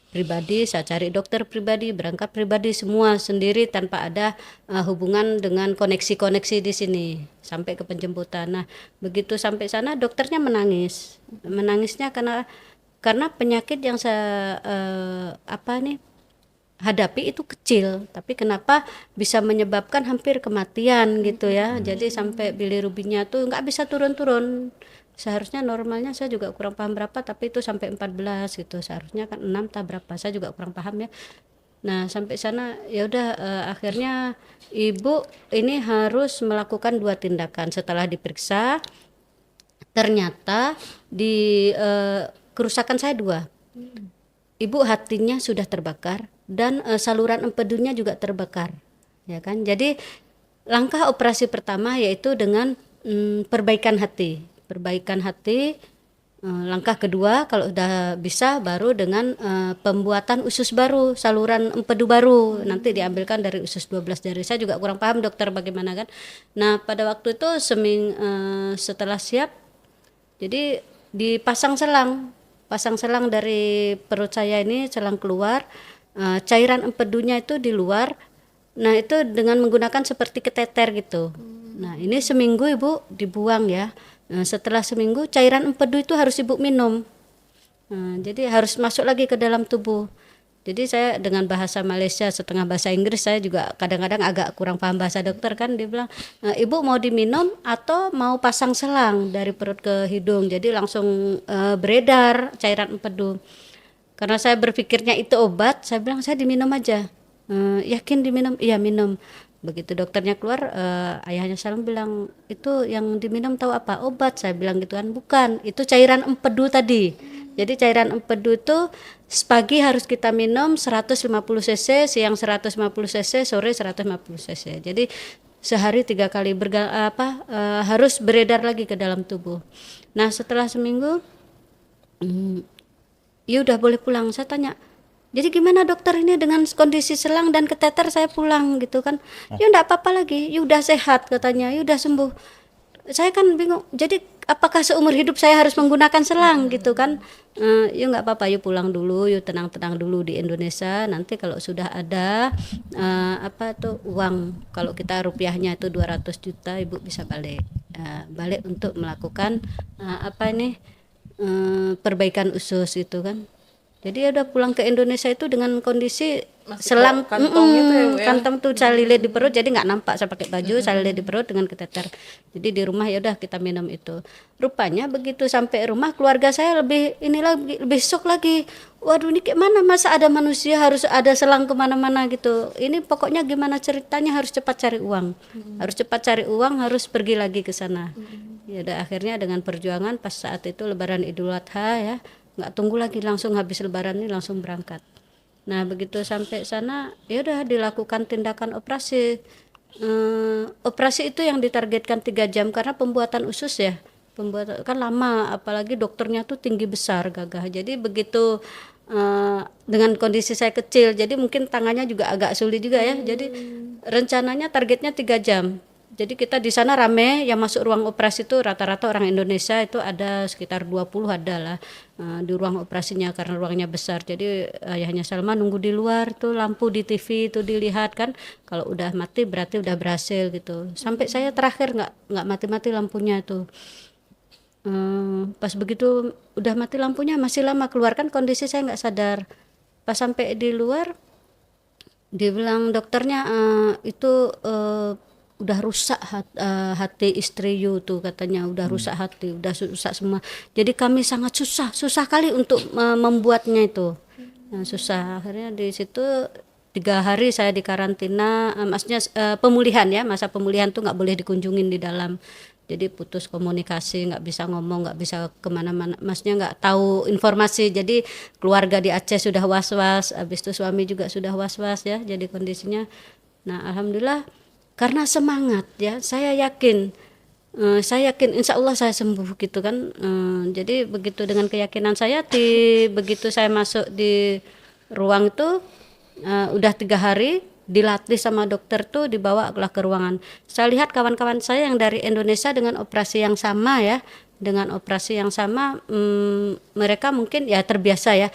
pribadi, saya cari dokter pribadi, berangkat pribadi semua sendiri tanpa ada hubungan dengan koneksi-koneksi di sini sampai ke penjemputan. Nah begitu sampai sana dokternya menangisnya karena penyakit yang saya hadapi itu kecil, tapi kenapa bisa menyebabkan hampir kematian gitu ya. Jadi sampai bilirubinnya tuh nggak bisa turun-turun. Seharusnya normalnya saya juga kurang paham berapa, tapi itu sampai 14 gitu. Seharusnya kan 6 tak berapa, saya juga kurang paham ya. Nah sampai sana ya udah akhirnya ibu ini harus melakukan 2 tindakan. Setelah diperiksa ternyata di kerusakan saya 2. Ibu hatinya sudah terbakar dan saluran empedunya juga terbakar, ya kan. Jadi langkah operasi pertama yaitu dengan perbaikan hati. Langkah kedua kalau udah bisa baru dengan pembuatan usus baru, saluran empedu baru, nanti diambilkan dari usus 12 jari. Saya juga kurang paham dokter bagaimana kan. Nah pada waktu itu setelah siap, jadi dipasang selang dari perut saya ini, selang keluar, cairan empedunya itu di luar. Nah itu dengan menggunakan seperti keteter gitu. Nah ini seminggu ibu dibuang ya. Nah, setelah seminggu cairan empedu itu harus ibu minum. Jadi harus masuk lagi ke dalam tubuh. Jadi saya dengan bahasa Malaysia setengah bahasa Inggris, saya juga kadang-kadang agak kurang paham bahasa dokter kan. Dia bilang, ibu mau diminum atau mau pasang selang dari perut ke hidung, jadi langsung beredar cairan empedu. Karena saya berpikirnya itu obat, saya bilang saya diminum aja. Yakin diminum? Iya minum. Begitu dokternya keluar, ayahnya Salam bilang, itu yang diminum tahu apa? Obat. Saya bilang gitu kan, bukan, itu cairan empedu tadi. Jadi cairan empedu itu pagi harus kita minum 150 cc, siang 150 cc, sore 150 cc. Jadi sehari 3 kali harus beredar lagi ke dalam tubuh. Nah setelah seminggu, ya udah boleh pulang. Saya tanya, jadi gimana dokter ini dengan kondisi selang dan keteter saya pulang gitu kan? Ya enggak apa-apa lagi, ya udah sehat katanya, ya udah sembuh. Saya kan bingung, jadi apakah seumur hidup saya harus menggunakan selang gitu kan? Ya enggak apa-apa, yuk pulang dulu, yuk tenang-tenang dulu di Indonesia. Nanti kalau sudah ada uang, kalau kita rupiahnya itu 200 juta, ibu bisa balik untuk melakukan perbaikan usus itu kan. Jadi ya udah pulang ke Indonesia itu dengan kondisi masih selang kantong itu ya, kantong tuh saya lilit di perut, jadi nggak nampak saya pakai baju, saya lilit di perut dengan keteter. Jadi di rumah ya udah kita minum itu. Rupanya begitu sampai rumah keluarga saya lebih shock lagi. Waduh ini kayak mana, masa ada manusia harus ada selang kemana-mana gitu. Ini pokoknya gimana ceritanya, harus cepat cari uang, harus pergi lagi ke sana. Ya udah akhirnya dengan perjuangan pas saat itu Lebaran Idul Adha ya. Nggak tunggu lagi, langsung habis lebaran ini langsung berangkat. Nah begitu sampai sana ya udah dilakukan tindakan operasi. Operasi itu yang ditargetkan 3 jam karena pembuatan usus ya, pembuatan kan lama, apalagi dokternya tuh tinggi besar gagah. Jadi begitu dengan kondisi saya kecil, jadi mungkin tangannya juga agak sulit juga ya. Jadi rencananya targetnya 3 jam. Jadi kita di sana rame, yang masuk ruang operasi itu rata-rata orang Indonesia, itu ada sekitar 20 ada lah di ruang operasinya karena ruangnya besar. Jadi ayahnya Salma nunggu di luar tuh, lampu di TV itu dilihat kan, kalau udah mati berarti udah berhasil gitu. Sampai saya terakhir nggak mati-mati lampunya tuh. Pas begitu udah mati lampunya masih lama keluar kan, kondisi saya nggak sadar. Pas sampai di luar dibilang dokternya itu udah rusak hati istri you tuh, katanya udah rusak hati, udah rusak semua. Jadi kami sangat susah kali untuk membuatnya itu. Nah, susah. Akhirnya di situ 3 hari saya di karantina, maksudnya pemulihan ya, masa pemulihan tuh nggak boleh dikunjungin di dalam. Jadi putus komunikasi, nggak bisa ngomong, nggak bisa kemana-mana, maksudnya nggak tahu informasi. Jadi keluarga di Aceh sudah was-was, habis itu suami juga sudah was-was ya, jadi kondisinya. Nah alhamdulillah karena semangat ya, saya yakin insya Allah saya sembuh gitu kan. Jadi begitu dengan keyakinan saya, begitu saya masuk di ruang itu udah 3 hari dilatih sama dokter tuh, dibawa ke ruangan. Saya lihat kawan-kawan saya yang dari Indonesia dengan operasi yang sama ya, mereka mungkin ya terbiasa ya,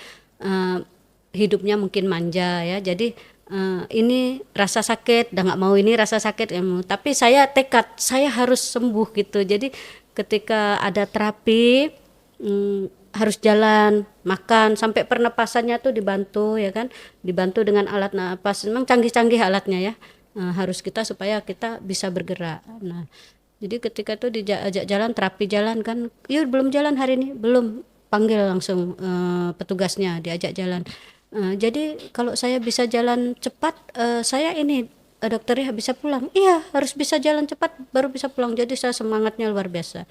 hidupnya mungkin manja ya, jadi ini rasa sakit, udah nggak mau ini rasa sakit, tapi saya tekad saya harus sembuh gitu. Jadi ketika ada terapi harus jalan, makan, sampai pernapasannya tuh dibantu ya kan, dibantu dengan alat napas, memang canggih-canggih alatnya ya, harus kita supaya kita bisa bergerak. Nah jadi ketika itu diajak jalan, terapi jalan kan, yuk belum jalan hari ini, belum, panggil langsung petugasnya, diajak jalan. Jadi kalau saya bisa jalan cepat, saya ini dokternya bisa pulang. Iya harus bisa jalan cepat baru bisa pulang. Jadi saya semangatnya luar biasa.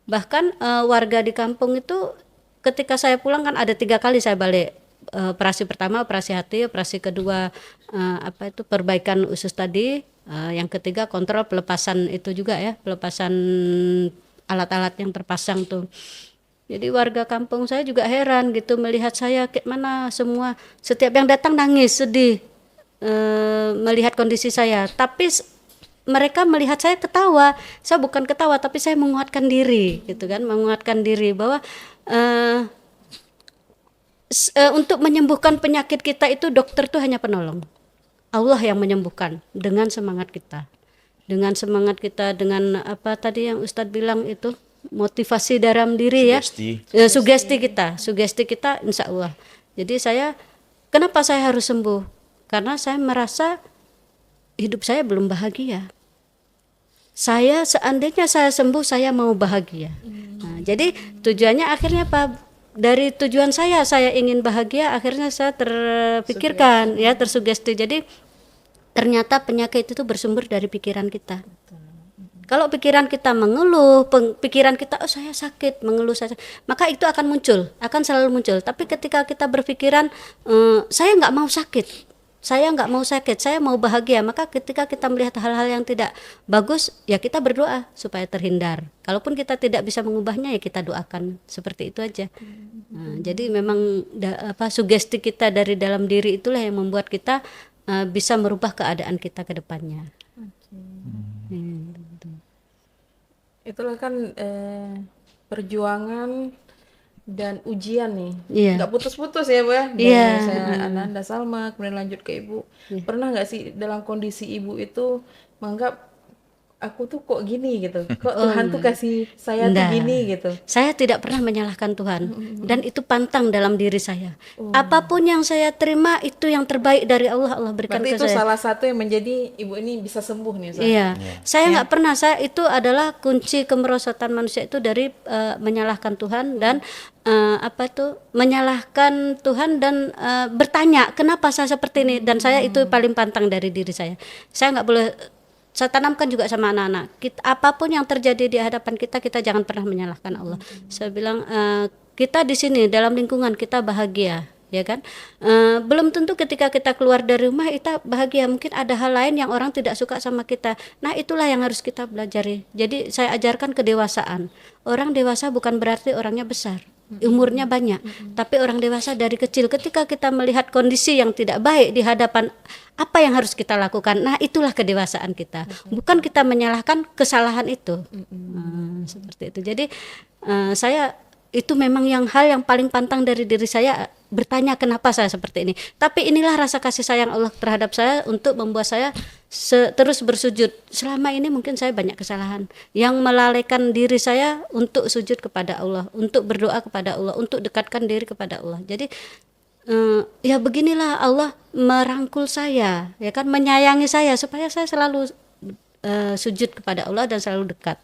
Bahkan warga di kampung itu ketika saya pulang kan ada 3 kali saya balik. Operasi pertama operasi hati, operasi kedua perbaikan usus tadi, yang ketiga kontrol pelepasan itu juga ya, pelepasan alat-alat yang terpasang tuh. Jadi warga kampung saya juga heran gitu melihat saya kayak mana, semua setiap yang datang nangis sedih melihat kondisi saya, tapi mereka melihat saya ketawa. Saya bukan ketawa tapi saya menguatkan diri gitu kan, menguatkan diri bahwa untuk menyembuhkan penyakit kita itu dokter tuh hanya penolong, Allah yang menyembuhkan dengan semangat kita, dengan apa tadi yang Ustadz bilang itu, motivasi dalam diri sugesti kita insya Allah. Jadi kenapa saya harus sembuh, karena saya merasa hidup saya belum bahagia. Seandainya saya sembuh, saya mau bahagia. Nah, jadi tujuannya akhirnya apa, dari tujuan saya ingin bahagia, akhirnya saya terpikirkan ya, tersugesti. Jadi ternyata penyakit itu bersumber dari pikiran kita. Kalau pikiran kita mengeluh, pikiran kita saya sakit, mengeluh saja, maka itu akan selalu muncul. Tapi ketika kita berpikiran saya nggak mau sakit, saya mau bahagia, maka ketika kita melihat hal-hal yang tidak bagus, ya kita berdoa supaya terhindar. Kalaupun kita tidak bisa mengubahnya, ya kita doakan, seperti itu aja. Nah, jadi memang sugesti kita dari dalam diri itulah yang membuat kita bisa merubah keadaan kita ke depannya. Itulah kan perjuangan dan ujian nih, nggak putus-putus ya Bu ya. Dari saya Ananda Salma, kemudian lanjut ke Ibu. Pernah nggak sih dalam kondisi Ibu itu menganggap aku tuh kok gini gitu, kok Tuhan tuh kasih saya tuh gini gitu? Saya tidak pernah menyalahkan Tuhan, dan itu pantang dalam diri saya. Apapun yang saya terima itu yang terbaik dari Allah, Allah berikan berarti ke saya. Berarti itu salah satu yang menjadi Ibu ini bisa sembuh nih. Saya nggak pernah, itu adalah kunci kemerosotan manusia itu dari menyalahkan Tuhan dan menyalahkan Tuhan dan bertanya kenapa saya seperti ini, dan saya itu paling pantang dari diri saya. Saya nggak boleh, saya tanamkan juga sama anak-anak, apapun yang terjadi di hadapan kita jangan pernah menyalahkan Allah. Saya bilang kita di sini dalam lingkungan kita bahagia, ya kan? Belum tentu ketika kita keluar dari rumah kita bahagia, mungkin ada hal lain yang orang tidak suka sama kita. Nah itulah yang harus kita pelajari. Jadi saya ajarkan kedewasaan. Orang dewasa bukan berarti orangnya besar, umurnya banyak. Tapi orang dewasa dari kecil ketika kita melihat kondisi yang tidak baik di hadapan, apa yang harus kita lakukan? Nah, itulah kedewasaan kita. Bukan kita menyalahkan kesalahan itu. Seperti itu. Jadi saya itu memang hal yang paling pantang dari diri saya, bertanya kenapa saya seperti ini. Tapi inilah rasa kasih sayang Allah terhadap saya untuk membuat saya terus bersujud. Selama ini mungkin saya banyak kesalahan yang melalaikan diri saya untuk sujud kepada Allah, untuk berdoa kepada Allah, untuk dekatkan diri kepada Allah. Jadi ya beginilah Allah merangkul saya, ya kan, menyayangi saya supaya saya selalu sujud kepada Allah dan selalu dekat.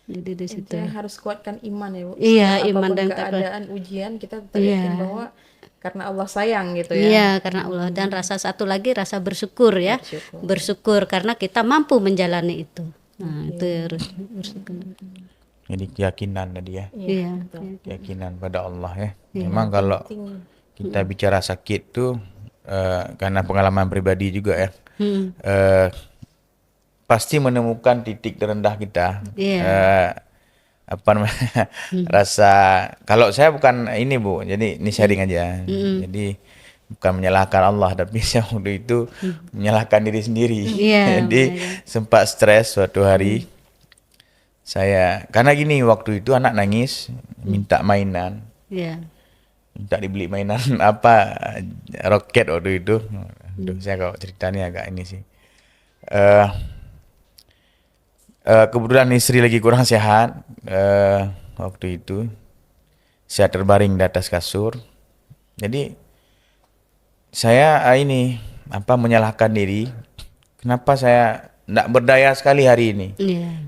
Jadi di situ Intinya harus kuatkan iman ya Bu. Iya, Apapun iman dan keadaan ujian kita tetap yakin bahwa karena Allah sayang gitu ya. Iya, karena Allah. Dan rasa satu lagi rasa bersyukur ya. Bersyukur karena kita mampu menjalani itu. Nah, itu harus bersyukur. Jadi keyakinan tadi ya. Iya. Keyakinan pada Allah ya. Memang kalau kita bicara sakit tuh karena pengalaman pribadi juga ya. Pasti menemukan titik terendah kita. Apa namanya? Rasa, kalau saya bukan ini Bu, jadi ini sharing aja. Jadi bukan menyalahkan Allah, tapi saya waktu itu menyalahkan diri sendiri. Jadi sempat stres suatu hari. Saya karena gini, waktu itu anak nangis minta mainan. Minta dibeli mainan apa, roket waktu itu. Aduh, saya kalau ceritanya agak ini sih. Kebetulan istri lagi kurang sehat waktu itu. Saya terbaring di atas kasur. Jadi saya menyalahkan diri. Kenapa saya tidak berdaya sekali hari ini?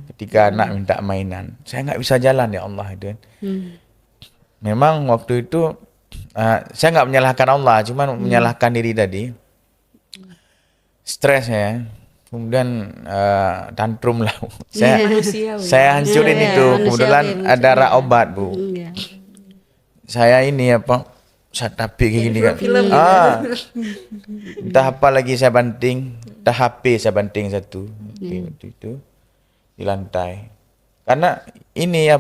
Ketika anak minta mainan, saya nggak bisa jalan ya Allah itu. Memang waktu itu saya nggak menyalahkan Allah, cuma menyalahkan diri tadi. Stres ya. Kemudian tantrum lah. Saya hancurin itu. Kebetulan ada rak obat Bu. Saya ini saya tapi kayak gini kan. Entah apa lagi saya banting, entah HP saya banting satu. Waktu itu di lantai. Karena ini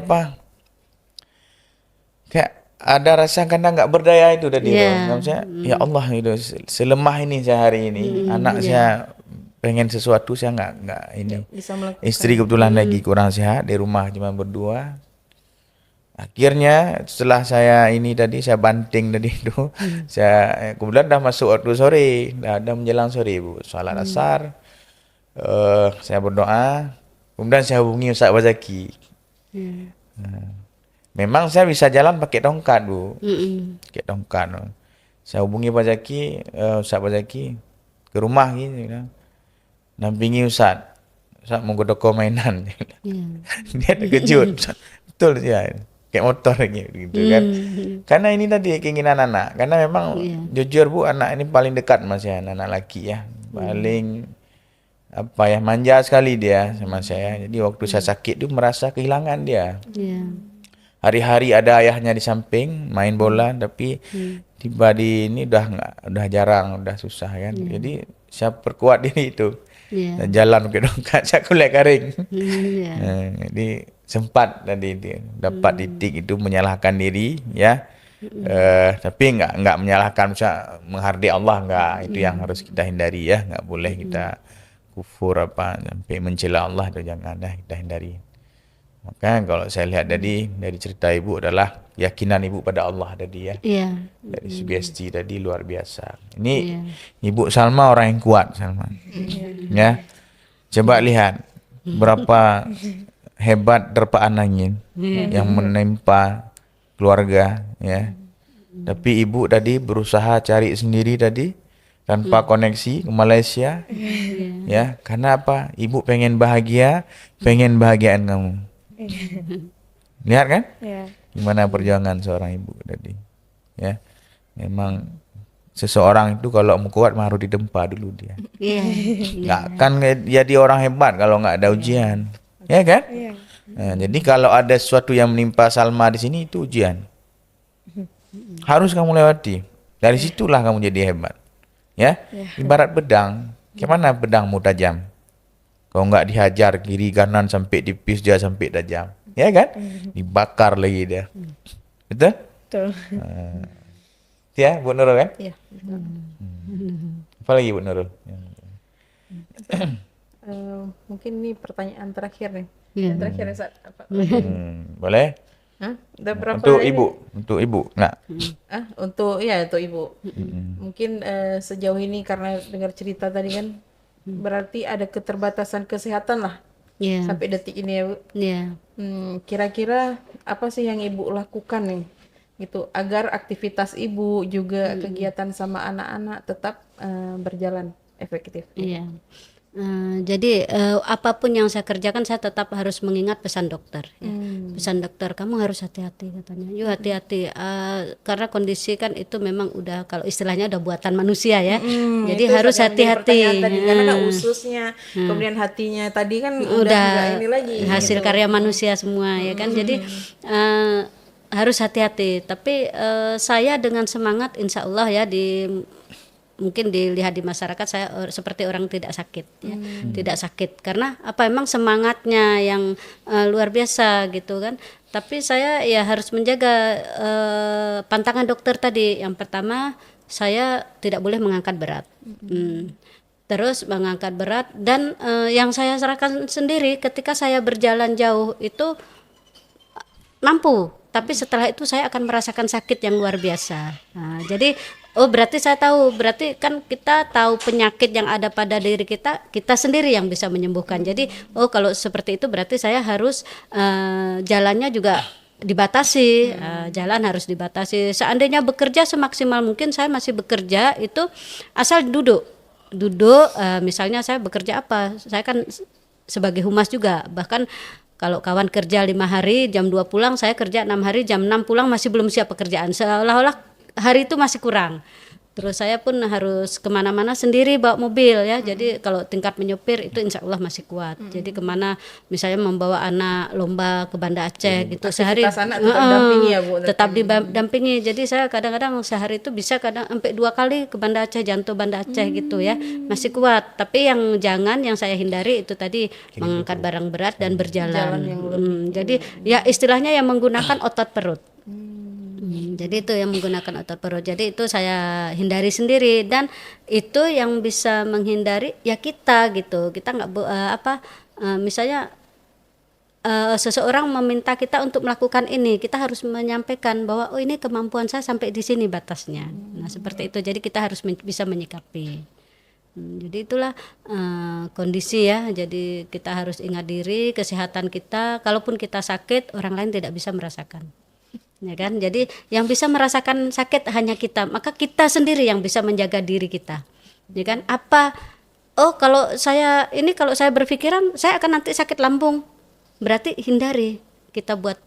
kayak ada rasa karena nggak berdaya itu tadi. Saya, ya Allah itu selemah ini saya hari ini. Anak saya pengen sesuatu, saya nggak ini. Istri kebetulan lagi kurang sehat, di rumah cuma berdua. Akhirnya setelah saya banting tadi itu, saya kemudian dah masuk waktu sore, dah menjelang sore Bu, salat asar. Saya berdoa, kemudian saya hubungi Ustaz Bazaki. Memang saya bisa jalan pakai tongkat Bu, pakai tongkat. Saya hubungi Ustaz Bazaki ke rumah gitu. Nampingi Ustaz mau godok mainan. Dia terkejut. Betul ya, kayak motor gitu kan. Karena ini tadi keinginan anak. Karena memang jujur Bu, anak ini paling dekat sama saya, anak laki ya. Paling manja sekali dia sama saya. Jadi waktu saya sakit tuh merasa kehilangan dia. Hari-hari ada ayahnya di samping main bola, tapi tiba di ini udah jarang, udah susah kan. Jadi saya perkuat diri itu. Dan jalan pakai dongkat, saya kulit kering. Jadi sempat tadi dapat titik itu menyalahkan diri ya. Tapi enggak menyalahkan, misalnya menghardik Allah, enggak. Itu yang harus kita hindari ya. Enggak boleh kita kufur sampai mencela Allah, itu jangan kita hindari. Maka kalau saya lihat tadi dari cerita Ibu adalah keyakinan Ibu pada Allah tadi ya. Dari sugesti tadi luar biasa. Ini Ibu Salma orang yang kuat, Salma. Ya. Coba lihat berapa hebat terpaan angin yang menimpa keluarga ya. Tapi Ibu tadi berusaha cari sendiri tadi tanpa koneksi ke Malaysia. Ya, karena apa? Ibu pengen bahagia, pengen bahagiaan kamu. Lihat kan? Gimana perjuangan seorang ibu tadi. Ya. Memang seseorang itu kalau mau kuat harus ditempa dulu dia. Nggak akan jadi orang hebat kalau nggak ada ujian. Ya kan? Nah, jadi kalau ada sesuatu yang menimpa Salma di sini, itu ujian. Harus kamu lewati. Dari situlah kamu jadi hebat. Ya. Ibarat pedang. Gimana pedangmu tajam? Kalau nggak dihajar kiri kanan sampai tipis, dia sampai tajam. Ya kan? Dibakar lagi dia. Betul? Tuh. Ya, Bu Nurul kan? Iya. Apa lagi Bu Nurul? Mungkin ini pertanyaan terakhir nih. Iya. Yang terakhir ya, Ustaz. Apa? Boleh? Hah? Udah berapa Untuk ini? ibu, untuk ibu. Nah, Untuk ibu. Mungkin sejauh ini karena dengar cerita tadi kan, berarti ada keterbatasan kesehatan lah Iya. sampai detik ini ya, Bu. Iya. Kira-kira apa sih yang ibu lakukan nih, gitu, agar aktivitas ibu juga kegiatan sama anak-anak tetap berjalan efektif? Iya. Jadi apapun yang saya kerjakan saya tetap harus mengingat pesan dokter. Ya. Pesan dokter, kamu harus hati-hati katanya. Yuk hati-hati, karena kondisi kan itu memang udah kalau istilahnya udah buatan manusia ya. Jadi Itu harus yang menjadi hati-hati. pertanyaan tadi, karena kan ususnya, kemudian hatinya tadi kan udah nggak ini lagi. hasil gitu. karya manusia semua ya kan. Jadi harus hati-hati. Tapi saya dengan semangat, insya Allah ya mungkin dilihat di masyarakat saya seperti orang tidak sakit ya. Tidak sakit karena apa, emang semangatnya yang luar biasa gitu kan. Tapi saya ya harus menjaga pantangan dokter tadi. Yang pertama, saya tidak boleh mengangkat berat. Terus mengangkat berat, dan yang saya serahkan sendiri ketika saya berjalan jauh itu mampu, tapi setelah itu saya akan merasakan sakit yang luar biasa. Nah, jadi berarti saya tahu, berarti kan kita tahu penyakit yang ada pada diri kita, kita sendiri yang bisa menyembuhkan. Jadi kalau seperti itu berarti saya harus jalannya juga dibatasi, jalan harus dibatasi. Seandainya bekerja semaksimal mungkin, saya masih bekerja itu asal duduk, misalnya saya bekerja apa, saya kan sebagai humas juga, bahkan kalau kawan kerja 5 hari jam 2 pulang, saya kerja 6 hari jam 6 pulang masih belum siap pekerjaan, seolah-olah hari itu masih kurang. Terus saya pun harus kemana-mana sendiri bawa mobil ya. Jadi kalau tingkat menyopir itu insya Allah masih kuat. Jadi kemana misalnya membawa anak lomba ke Banda Aceh gitu sehari, Aktivitas anak tetap dampingi ya, Bu? tetap didampingi. Jadi saya kadang-kadang sehari itu bisa kadang sampai 2 kali ke Banda Aceh, Janto Banda Aceh gitu ya, masih kuat. Tapi yang saya hindari itu tadi mengangkat barang berat dan berjalan. Jadi ya istilahnya yang menggunakan otot perut. Jadi itu yang menggunakan otot perut. Jadi itu saya hindari sendiri, dan itu yang bisa menghindari ya kita gitu. Kita nggak misalnya seseorang meminta kita untuk melakukan ini, kita harus menyampaikan bahwa oh ini kemampuan saya sampai di sini batasnya. Nah seperti itu. Jadi kita harus bisa menyikapi. Jadi itulah kondisi ya. Jadi kita harus ingat diri, kesehatan kita. Kalaupun kita sakit, orang lain tidak bisa merasakan. Ya kan, jadi yang bisa merasakan sakit hanya kita, maka kita sendiri yang bisa menjaga diri kita, ya kan. Kalau saya berpikiran saya akan nanti sakit lambung, berarti hindari, kita buat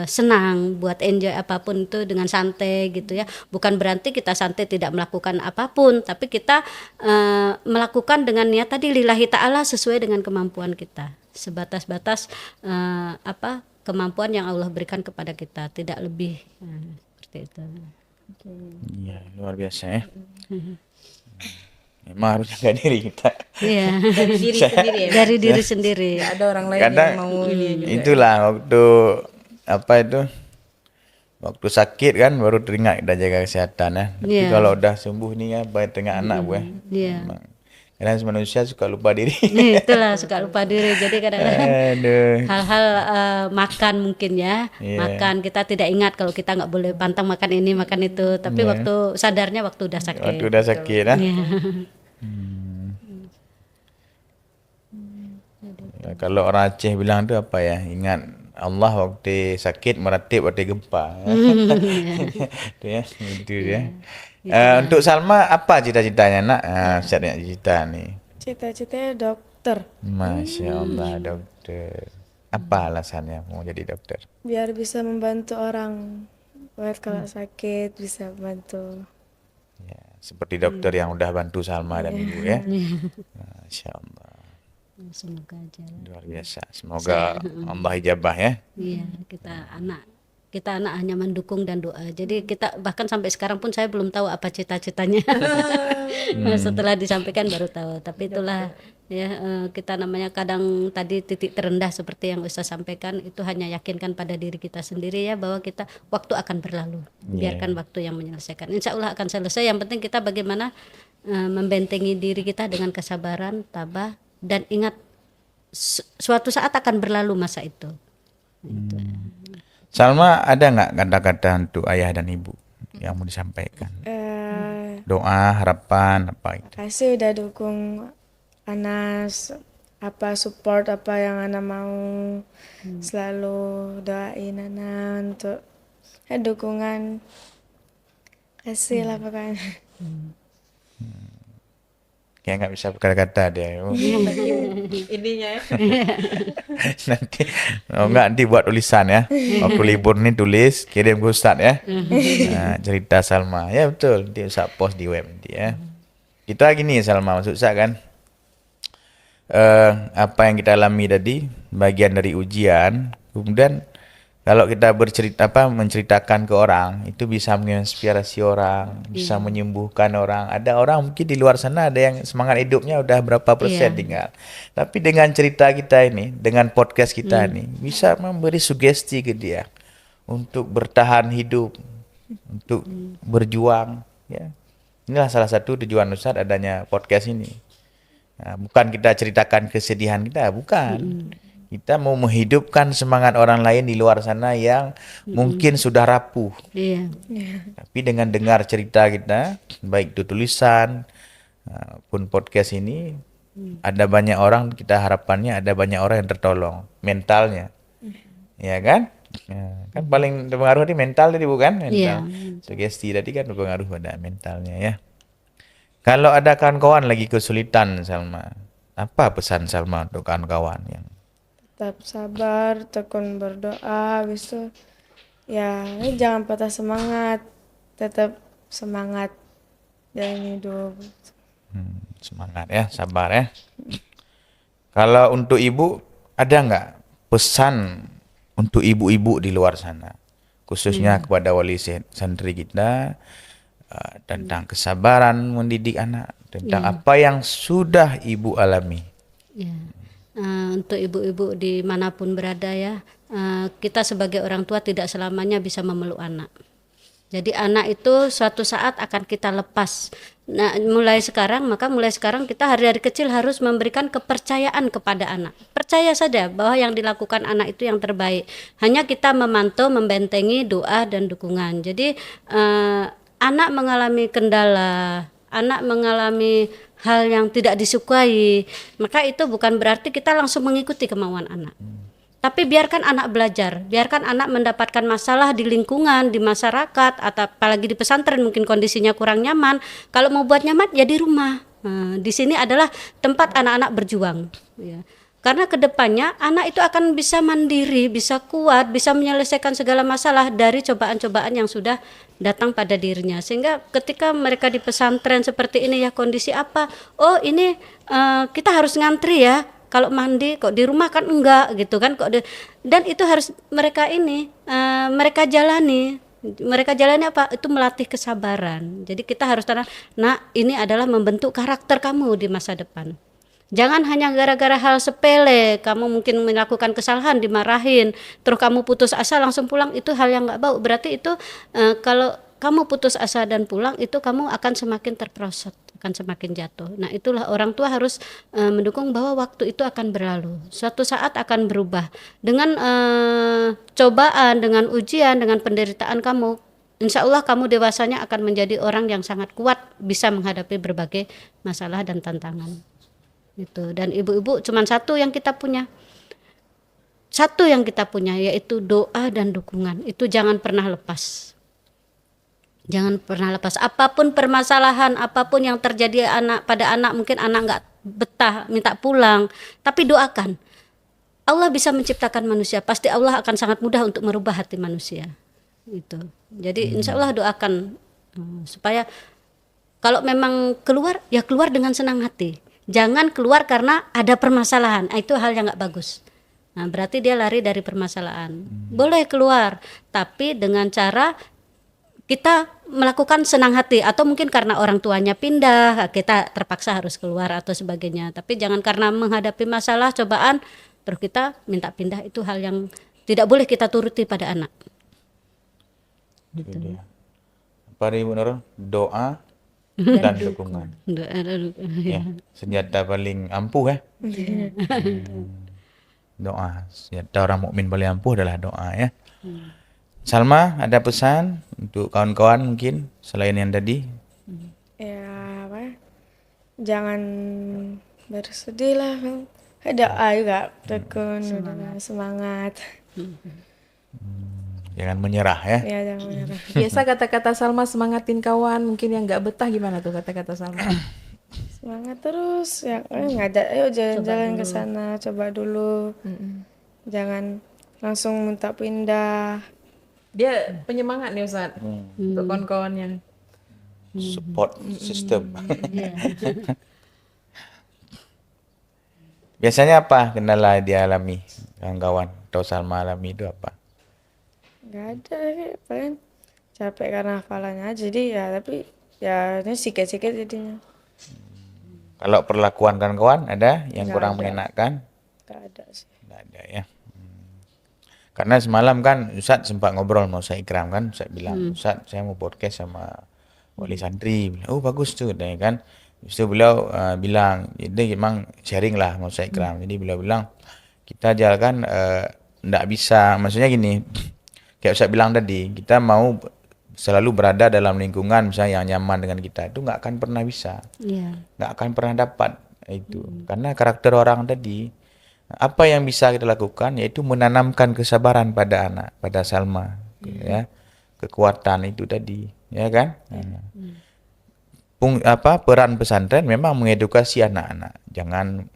senang, buat enjoy apapun itu dengan santai gitu ya. Bukan berarti kita santai tidak melakukan apapun, tapi kita melakukan dengan niat tadi lillahi ta'ala sesuai dengan kemampuan kita, sebatas-batas kemampuan yang Allah berikan kepada kita, tidak lebih. Seperti itu. Iya, luar biasa ya. Memang harus jaga diri kita. Iya. Dari diri sendiri ya? Dari diri sendiri. Nggak ada orang lain Kadang yang mau ini juga. itulah waktu sakit kan baru teringat kita jaga kesehatan ya. Tapi kalau udah sembuh nih ya, baik tengah anak Bu ya. Iya. Kadang manusia suka lupa diri. Itulah suka lupa diri. Jadi kadang-kadang hal-hal makan mungkin ya, makan kita tidak ingat kalau kita nggak boleh pantang makan ini makan itu. Tapi waktu sadarnya waktu udah sakit. Waktu udah sakit ya. Ya, kalau orang Aceh bilang tuh apa ya? Ingat Allah waktu sakit, meratib waktu gempa. Itu ya, itu ya. Untuk Salma apa cita-citanya nak? Saya cita nih. Cita-citanya dokter, Masya Allah dokter. Apa alasannya mau jadi dokter? biar bisa membantu orang. Buat kalau sakit bisa bantu. Ya, seperti dokter yang udah bantu Salma dan ibu ya. Masya Allah. Semoga aja. Luar biasa. Semoga Allah ijabah ya. Iya, kita anak Kita anak hanya mendukung dan doa. Jadi kita bahkan sampai sekarang pun saya belum tahu apa cita-citanya. Setelah disampaikan baru tahu. Tapi itulah ya, kita namanya kadang tadi titik terendah seperti yang Ustaz sampaikan itu hanya yakinkan pada diri kita sendiri ya, bahwa kita waktu akan berlalu. Biarkan waktu yang menyelesaikan. Insya Allah akan selesai. Yang penting kita bagaimana membentengi diri kita dengan kesabaran, tabah, dan ingat suatu saat akan berlalu masa itu. Gitu. Salma, ada nggak kata-kata untuk ayah dan ibu yang mau disampaikan? Doa, harapan, apa itu? Kasih udah dukung Ana, apa support apa yang Ana mau, selalu doain Ana untuk dukungan, kasih lah pokoknya. Kayak nggak bisa berkata-kata dia. Ininya ya. Nanti nanti buat tulisan ya. Waktu libur nih tulis, kirim ke Ustadz ya. Nah, cerita Salma. Ya betul, dia Ustadz post di web nanti ya. Kita gini Salma, maksud saya kan apa yang kita alami tadi bagian dari ujian. Kemudian kalau kita menceritakan ke orang, itu bisa menginspirasi orang, bisa menyembuhkan orang. Ada orang mungkin di luar sana ada yang semangat hidupnya udah berapa persen tinggal. Tapi dengan cerita kita ini, dengan podcast kita ini, bisa memberi sugesti ke dia untuk bertahan hidup, untuk berjuang. Ya. Inilah salah satu tujuan Ustadz adanya podcast ini. Nah, bukan kita ceritakan kesedihan kita, bukan. Kita mau menghidupkan semangat orang lain di luar sana yang mungkin sudah rapuh. Iya. Tapi dengan dengar cerita kita, baik itu tulisan pun podcast ini, ada banyak orang, kita harapannya ada banyak orang yang tertolong mentalnya. Ya kan? Ya, kan paling berpengaruh di mental tadi bukan? Mental. Sugesti tadi kan berpengaruh pada mentalnya ya. Kalau ada kawan-kawan lagi kesulitan Salma, apa pesan Salma untuk kawan-kawan yang Tetap sabar, tekun berdoa, habis itu ya jangan patah semangat, tetap semangat dalam hidup. semangat ya, sabar ya. Kalau untuk ibu, ada nggak pesan untuk ibu-ibu di luar sana, khususnya kepada wali santri kita, tentang kesabaran mendidik anak, tentang apa yang sudah ibu alami? Ya. Untuk ibu-ibu dimanapun berada ya, kita sebagai orang tua tidak selamanya bisa memeluk anak. Jadi anak itu suatu saat akan kita lepas. Nah, mulai sekarang kita dari kecil harus memberikan kepercayaan kepada anak. Percaya saja bahwa yang dilakukan anak itu yang terbaik. Hanya kita memantau, membentengi doa dan dukungan. Jadi anak mengalami kendala, anak mengalami hal yang tidak disukai, maka itu bukan berarti kita langsung mengikuti kemauan anak. Tapi biarkan anak belajar, biarkan anak mendapatkan masalah di lingkungan, di masyarakat, atau apalagi di pesantren mungkin kondisinya kurang nyaman. Kalau mau buat nyaman ya di rumah. Di sini adalah tempat anak-anak berjuang. Ya. Karena kedepannya anak itu akan bisa mandiri, bisa kuat, bisa menyelesaikan segala masalah dari cobaan-cobaan yang sudah datang pada dirinya. Sehingga ketika mereka di pesantren seperti ini ya, kondisi apa? Oh ini kita harus ngantri ya. Kalau mandi kok di rumah kan enggak gitu kan, dan itu harus mereka mereka jalani. Mereka jalani apa? Itu melatih kesabaran. Jadi kita harus tahu, nah ini adalah membentuk karakter kamu di masa depan. Jangan hanya gara-gara hal sepele, kamu mungkin melakukan kesalahan, dimarahin, terus kamu putus asa langsung pulang, itu hal yang nggak baik. Berarti itu kalau kamu putus asa dan pulang, itu kamu akan semakin terperosot, akan semakin jatuh. Nah itulah orang tua harus mendukung bahwa waktu itu akan berlalu, suatu saat akan berubah. Dengan cobaan, dengan ujian, dengan penderitaan kamu, insya Allah kamu dewasanya akan menjadi orang yang sangat kuat, bisa menghadapi berbagai masalah dan tantangan. Gitu. Dan ibu-ibu cuma satu yang kita punya, yaitu doa dan dukungan. Itu jangan pernah lepas. Jangan pernah lepas. Apapun permasalahan, apapun yang terjadi pada anak, mungkin anak nggak betah, minta pulang, tapi doakan. Allah bisa menciptakan manusia, pasti Allah akan sangat mudah untuk merubah hati manusia. Itu. Jadi insya Allah doakan supaya kalau memang keluar, ya keluar dengan senang hati. Jangan keluar karena ada permasalahan, itu hal yang nggak bagus. Nah, berarti dia lari dari permasalahan. Boleh keluar, tapi dengan cara kita melakukan senang hati, atau mungkin karena orang tuanya pindah, kita terpaksa harus keluar atau sebagainya. Tapi jangan karena menghadapi masalah, cobaan, terus kita minta pindah, itu hal yang tidak boleh kita turuti pada anak. Itu dia. Apa Ibu Nurul? Doa dan dukungan. Ya, senjata paling ampuh ya. Doa. Senjata orang mukmin paling ampuh adalah doa ya. Salma, ada pesan untuk kawan-kawan mungkin selain yang tadi? Ya apa? Jangan bersedih lah. Doa juga, tekun, semangat. Jangan menyerah ya. Ya jangan menyerah. Biasa kata-kata Salma semangatin kawan, mungkin yang nggak betah gimana tuh kata-kata Salma? Semangat terus ya, ngajak ayo jalan-jalan ke sana, coba dulu. Jangan langsung minta pindah. Dia penyemangat nih Ustaz untuk kawan-kawannya. Support system. Biasanya apa kendala dia alami kawan-kawan atau Salma alami itu apa? Nggak ada, kayak paling capek karena hafalannya aja. Jadi ya tapi ya ini sikit-sikit jadinya. Kalau perlakuan kawan-kawan ada yang Nggak kurang ada. mengenakan? Nggak ada sih. Nggak ada ya. Karena semalam kan Ustadz sempat ngobrol mau saya Ikram kan, Ustadz bilang, Ustadz saya mau podcast sama wali santri. Bilang, oh bagus tuh, dan kan. Habis itu beliau bilang, jadi memang sharing lah mau saya Ikram. Jadi beliau bilang, kita jalan nggak bisa, maksudnya gini, kayak Ustadz bilang tadi, kita mau selalu berada dalam lingkungan misalnya yang nyaman dengan kita, itu nggak akan pernah bisa. Nggak akan pernah dapat itu. Karena karakter orang tadi, apa yang bisa kita lakukan yaitu menanamkan kesabaran pada anak, pada Salma, ya, kekuatan itu tadi, ya kan? Peran pesantren memang mengedukasi anak-anak, jangan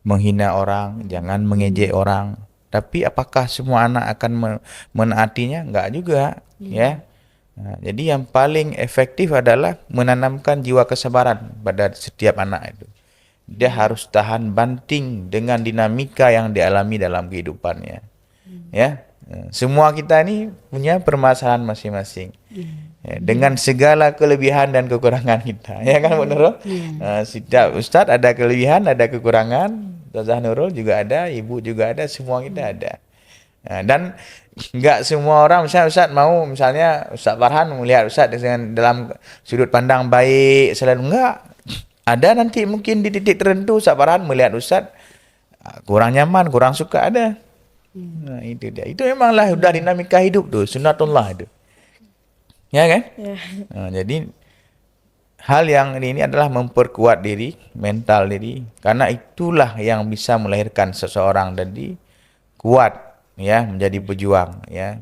menghina orang, jangan mengejek orang. Tapi apakah semua anak akan menaatinya? Enggak juga, ya. Nah, jadi yang paling efektif adalah menanamkan jiwa kesabaran pada setiap anak itu. Dia harus tahan banting dengan dinamika yang dialami dalam kehidupannya. Ya, semua kita ini punya permasalahan masing-masing. Ya, dengan segala kelebihan dan kekurangan kita, ya kan Bu Nurul? Setiap Ustadz ada kelebihan, ada kekurangan. Ustazah Nurul juga ada, Ibu juga ada, semua kita ada. Dan nggak semua orang, misalnya Ustadz mau, misalnya Ustadz Farhan melihat Ustadz dengan dalam sudut pandang baik, selain enggak. Ada nanti mungkin di titik tertentu Ustadz Farhan melihat Ustadz kurang nyaman, kurang suka, ada. Nah, itu dia. Itu memanglah udah dinamika hidup tuh, sunatullah itu. Ya kan? Ya. Nah, jadi hal yang ini adalah memperkuat diri, mental diri, karena itulah yang bisa melahirkan seseorang tadi kuat, ya, menjadi pejuang, ya,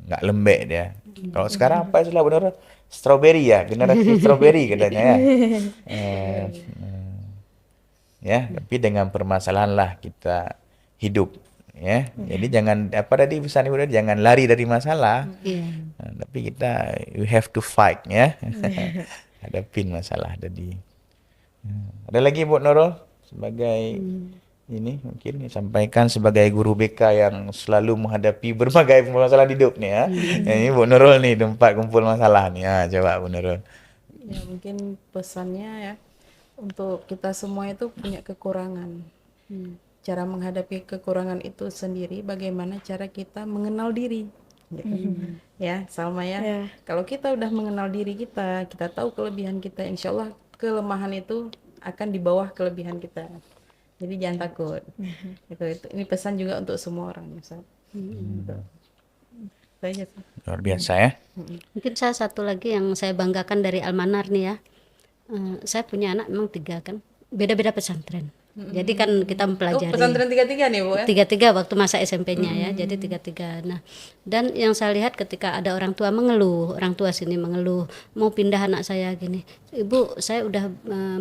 nggak lembek dia. Kalau sekarang apa istilah benar? Strawberry ya, generasi strawberry katanya ya. Ya, tapi dengan permasalahan lah kita hidup, ya. Jadi jangan apa tadi pesan Ibu tadi, jangan lari dari masalah. Nah, tapi kita you have to fight, ya. Hadapin masalah tadi. Ada lagi Bu Nurul sebagai ini mungkin disampaikan sebagai guru BK yang selalu menghadapi berbagai masalah hidup nih ya. Ini Bu Nurul nih tempat kumpul masalah nih. Coba Bu Nurul. Ya mungkin pesannya ya, untuk kita semua itu punya kekurangan. Cara menghadapi kekurangan itu sendiri, bagaimana cara kita mengenal diri. Gitu. Ya Salma ya. Kalau kita udah mengenal diri kita tahu kelebihan kita, insya Allah kelemahan itu akan di bawah kelebihan kita. Jadi jangan takut. Itu. Ini pesan juga untuk semua orang. Luar biasa ya. Mungkin saya satu lagi yang saya banggakan dari Almanar nih ya. Saya punya anak memang 3 kan. Beda-beda pesantren. Jadi kan kita mempelajari. Pesantren 3-3 nih Bu ya? 3-3 waktu masa SMP-nya ya. Jadi 3-3. Nah, dan yang saya lihat ketika ada orang tua mengeluh, orang tua sini mengeluh, mau pindah anak saya gini. Ibu, saya udah